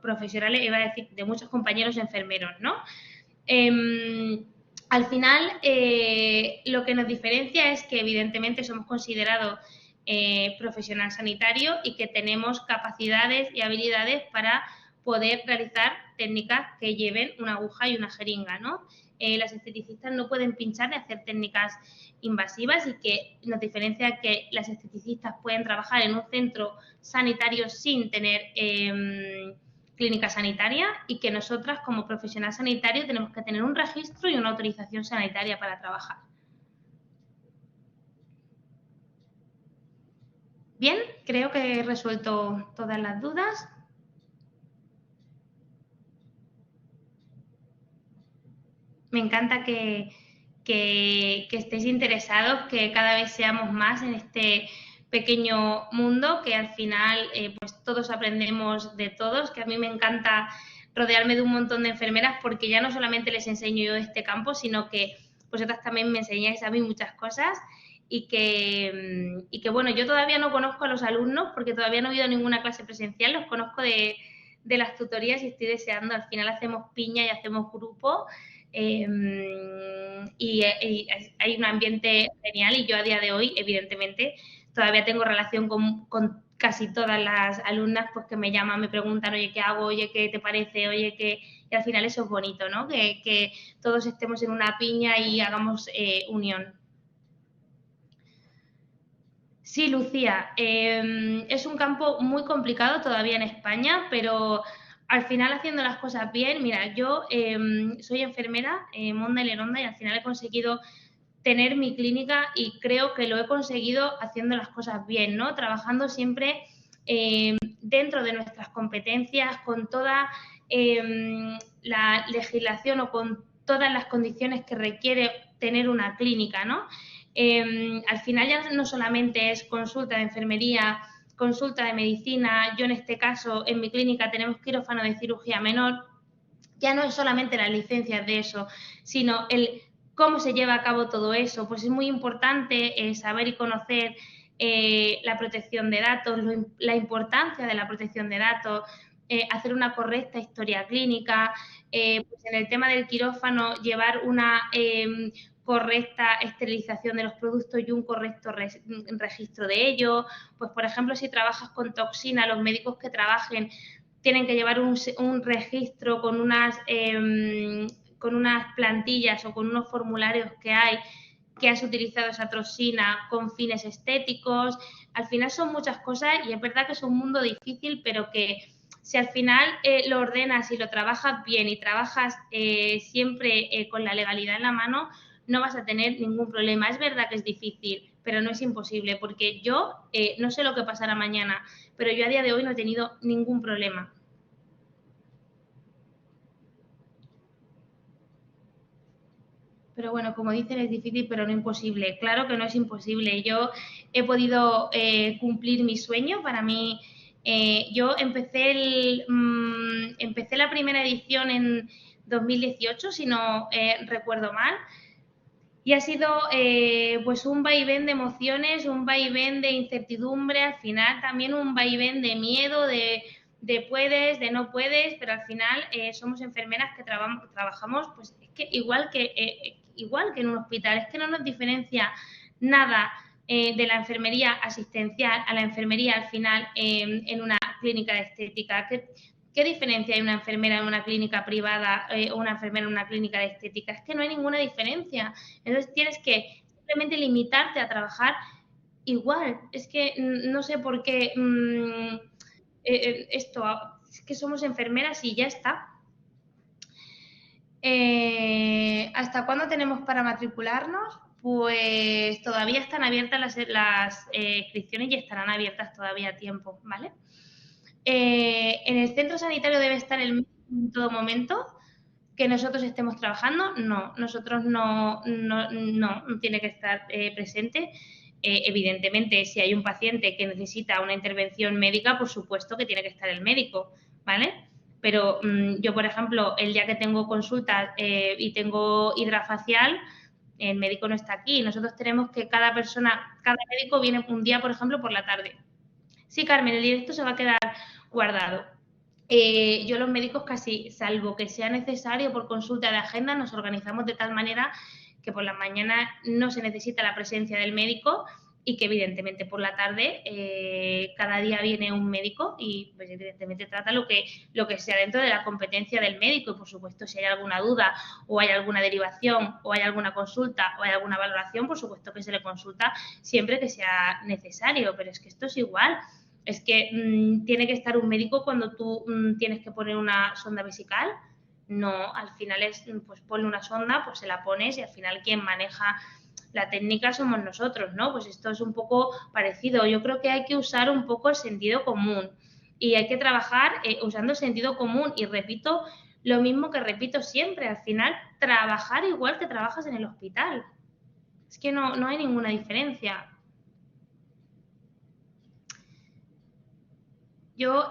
profesionales, iba a decir, de muchos compañeros enfermeros, ¿no? Al final, lo que nos diferencia es que evidentemente somos considerados profesional sanitario y que tenemos capacidades y habilidades para poder realizar técnicas que lleven una aguja y una jeringa, ¿no? Las esteticistas no pueden pinchar ni hacer técnicas invasivas y que nos diferencia que las esteticistas pueden trabajar en un centro sanitario sin tener clínica sanitaria y que nosotras como profesional sanitario tenemos que tener un registro y una autorización sanitaria para trabajar. Bien, creo que he resuelto todas las dudas. Me encanta que estéis interesados, que cada vez seamos más en este pequeño mundo, que al final pues todos aprendemos de todos, que a mí me encanta rodearme de un montón de enfermeras porque ya no solamente les enseño yo este campo, sino que vosotras también me enseñáis a mí muchas cosas y que bueno, yo todavía no conozco a los alumnos porque todavía no he ido a ninguna clase presencial, los conozco de las tutorías y estoy deseando, al final hacemos piña y hacemos grupo. Y hay un ambiente genial y yo a día de hoy, evidentemente, todavía tengo relación con casi todas las alumnas pues que me llaman, me preguntan, oye, ¿qué hago? Oye, ¿qué te parece? Oye, ¿qué? Y al final eso es bonito, ¿no? Que todos estemos en una piña y hagamos unión. Sí, Lucía, es un campo muy complicado todavía en España, pero al final haciendo las cosas bien, mira, yo soy enfermera, Monda y Leronda, y al final he conseguido tener mi clínica y creo que lo he conseguido haciendo las cosas bien, ¿no? Trabajando siempre dentro de nuestras competencias, con toda la legislación o con todas las condiciones que requiere tener una clínica, ¿no? Al final ya no solamente es consulta de enfermería, consulta de medicina, yo en este caso en mi clínica tenemos quirófano de cirugía menor, ya no es solamente las licencias de eso, sino el cómo se lleva a cabo todo eso, pues es muy importante saber y conocer la protección de datos, la importancia de la protección de datos, hacer una correcta historia clínica, pues en el tema del quirófano llevar una correcta esterilización de los productos y un correcto registro de ello. Pues, por ejemplo, si trabajas con toxina, los médicos que trabajen tienen que llevar un registro con unas plantillas o con unos formularios que hay que has utilizado esa toxina con fines estéticos. Al final son muchas cosas y es verdad que es un mundo difícil, pero que si al final lo ordenas y lo trabajas bien y trabajas siempre con la legalidad en la mano, no vas a tener ningún problema. Es verdad que es difícil, pero no es imposible, porque yo no sé lo que pasará mañana, pero yo a día de hoy no he tenido ningún problema. Pero bueno, como dicen, es difícil, pero no imposible. Claro que no es imposible. Yo he podido cumplir mi sueño. Para mí, yo empecé la primera edición en 2018, si no recuerdo mal. Y ha sido pues un vaivén de emociones, un vaivén de incertidumbre, al final también un vaivén de miedo, de puedes, de no puedes, pero al final somos enfermeras que trabajamos, pues es que igual igual que en un hospital. Es que no nos diferencia nada de la enfermería asistencial a la enfermería al final en una clínica de estética. ¿Qué diferencia hay una enfermera en una clínica privada o una enfermera en una clínica de estética? Es que no hay ninguna diferencia. Entonces tienes que simplemente limitarte a trabajar igual. Es que no sé por qué esto, es que somos enfermeras y ya está. ¿Hasta cuándo tenemos para matricularnos? Pues todavía están abiertas las inscripciones y estarán abiertas todavía a tiempo, ¿vale? ¿En el centro sanitario debe estar el médico en todo momento que nosotros estemos trabajando? No, nosotros no tiene que estar presente. Evidentemente, si hay un paciente que necesita una intervención médica, por supuesto que tiene que estar el médico, ¿vale? Pero yo, por ejemplo, el día que tengo consultas y tengo hidrafacial, el médico no está aquí. Nosotros tenemos que cada médico viene un día, por ejemplo, por la tarde. Sí, Carmen, el directo se va a quedar guardado. Yo los médicos casi, salvo que sea necesario por consulta de agenda, nos organizamos de tal manera que por la mañana no se necesita la presencia del médico y que evidentemente por la tarde cada día viene un médico y pues evidentemente trata lo que sea dentro de la competencia del médico y por supuesto si hay alguna duda o hay alguna derivación o hay alguna consulta o hay alguna valoración, por supuesto que se le consulta siempre que sea necesario, pero es que esto es igual. Es que tiene que estar un médico cuando tú tienes que poner una sonda vesical. No, al final es, pues ponle una sonda, pues se la pones y al final quien maneja la técnica somos nosotros, ¿no? Pues esto es un poco parecido. Yo creo que hay que usar un poco el sentido común y hay que trabajar usando el sentido común y repito lo mismo que repito siempre, al final trabajar igual que trabajas en el hospital. Es que no hay ninguna diferencia. Yo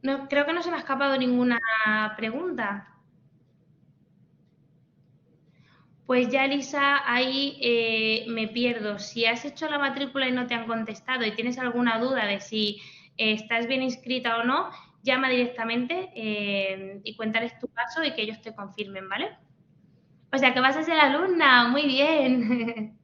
no, creo que no se me ha escapado ninguna pregunta. Pues ya, Elisa, ahí me pierdo. Si has hecho la matrícula y no te han contestado y tienes alguna duda de si estás bien inscrita o no, llama directamente y cuéntales tu caso y que ellos te confirmen, ¿vale? O sea, que vas a ser alumna. Muy bien.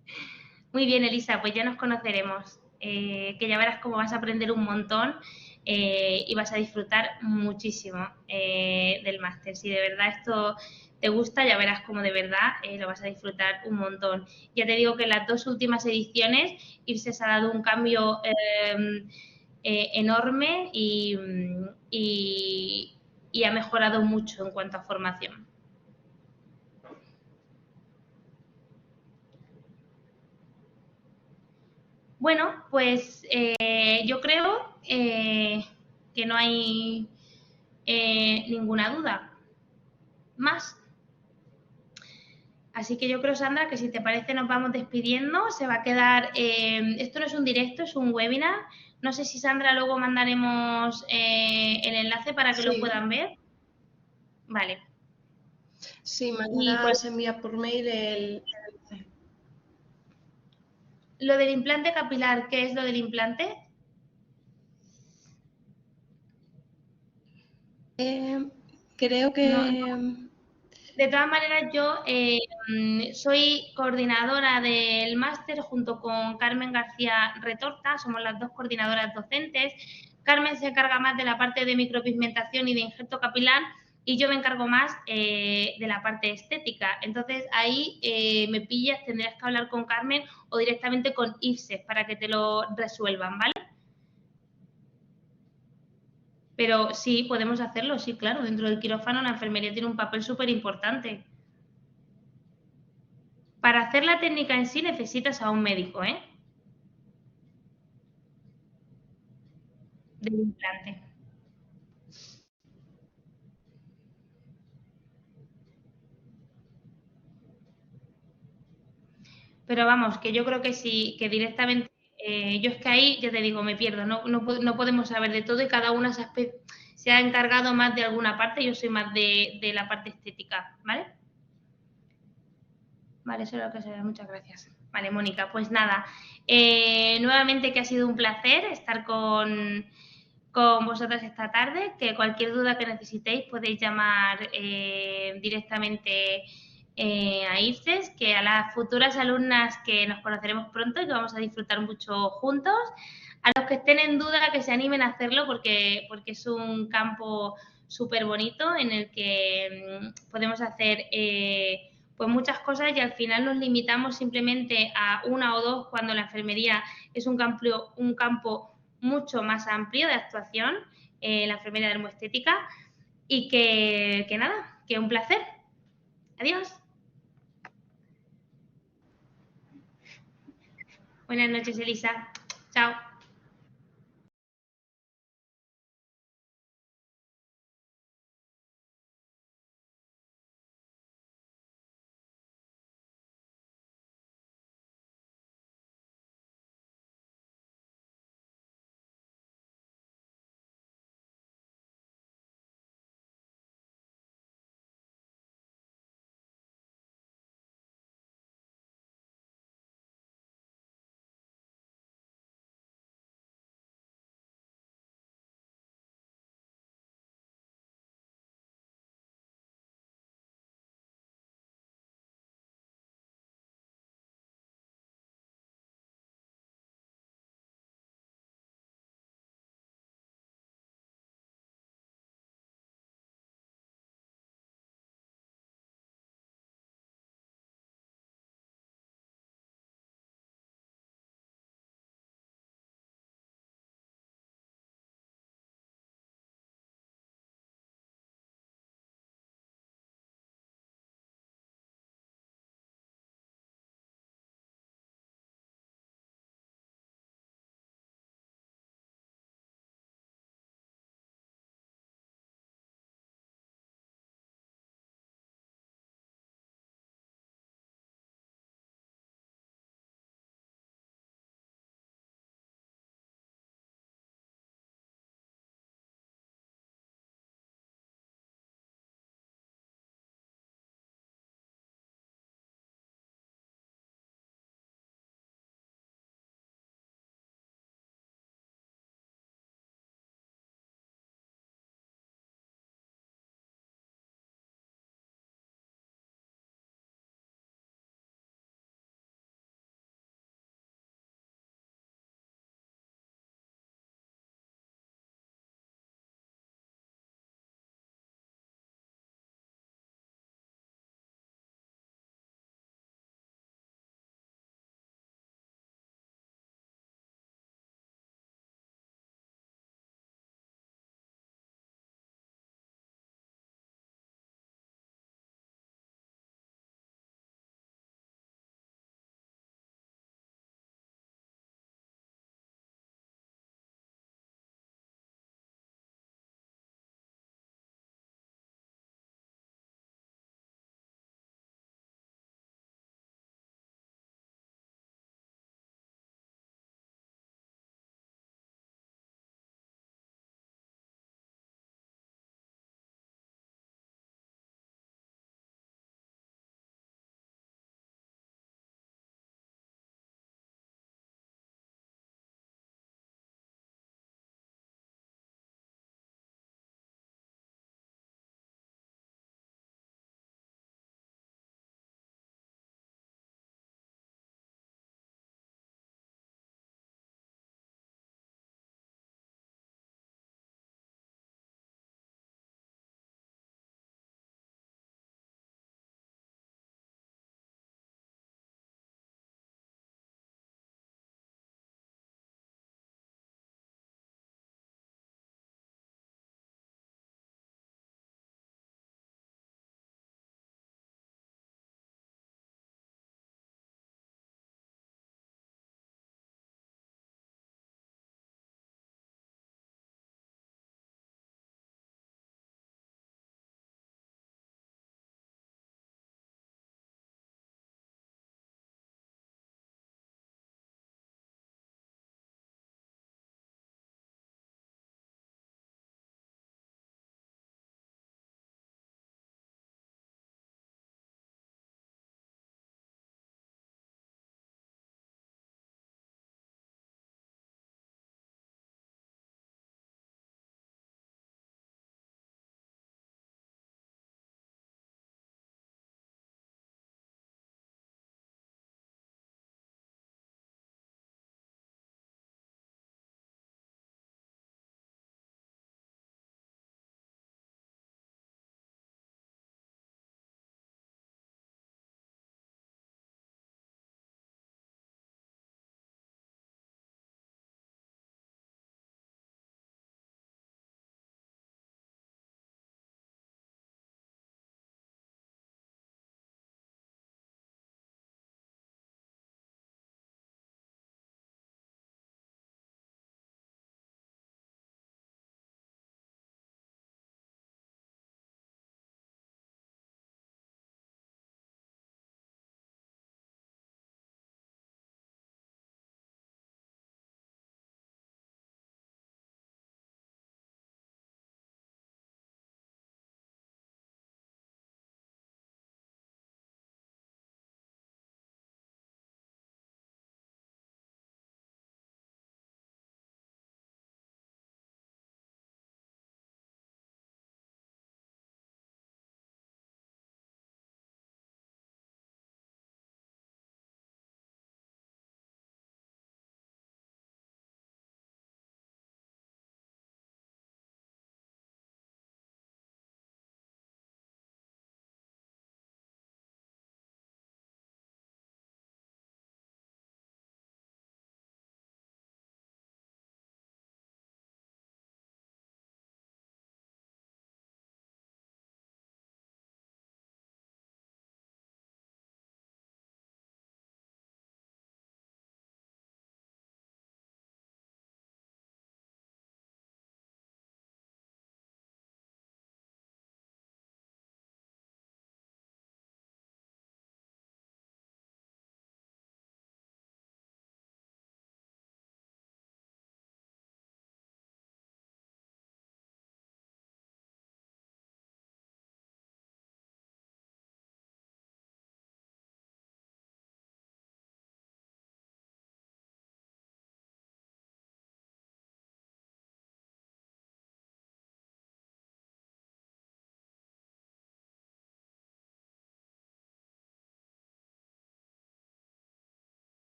Muy bien, Elisa, pues ya nos conoceremos. Que ya verás cómo vas a aprender un montón y vas a disfrutar muchísimo del máster. Si de verdad esto te gusta, ya verás cómo de verdad lo vas a disfrutar un montón. Ya te digo que en las 2 últimas ediciones IRSES ha dado un cambio enorme y ha mejorado mucho en cuanto a formación. Bueno, pues yo creo que no hay ninguna duda más. Así que yo creo, Sandra, que si te parece nos vamos despidiendo. Se va a quedar, esto no es un directo, es un webinar. No sé si, Sandra, luego mandaremos el enlace para que lo puedan ver. Vale. Sí, mañana se envía por mail el enlace. Lo del implante capilar, ¿qué es lo del implante? Creo que... No. De todas maneras, yo soy coordinadora del máster junto con Carmen García Retorta, somos las 2 coordinadoras docentes. Carmen se encarga más de la parte de micropigmentación y de injerto capilar y yo me encargo más de la parte estética. Entonces, ahí me pillas, tendrías que hablar con Carmen o directamente con IRSES para que te lo resuelvan, ¿vale? Pero sí, podemos hacerlo, sí, claro. Dentro del quirófano la enfermería tiene un papel súper importante. Para hacer la técnica en sí necesitas a un médico, ¿eh? Del implante. Pero vamos, que yo creo que sí, que directamente, yo es que ahí, ya te digo, me pierdo, no podemos saber de todo y cada una se ha encargado más de alguna parte, yo soy más de la parte estética, ¿vale? Vale, eso es lo que se ve, muchas gracias. Vale, Mónica, pues nada, nuevamente que ha sido un placer estar con vosotras esta tarde, que cualquier duda que necesitéis podéis llamar directamente a IFES, que a las futuras alumnas que nos conoceremos pronto y que vamos a disfrutar mucho juntos, a los que estén en duda que se animen a hacerlo porque es un campo súper bonito en el que podemos hacer pues muchas cosas y al final nos limitamos simplemente a una o dos cuando la enfermería es un campo mucho más amplio de actuación, la enfermería dermoestética, y que nada, que un placer. Adiós. Buenas noches, Elisa. Chao.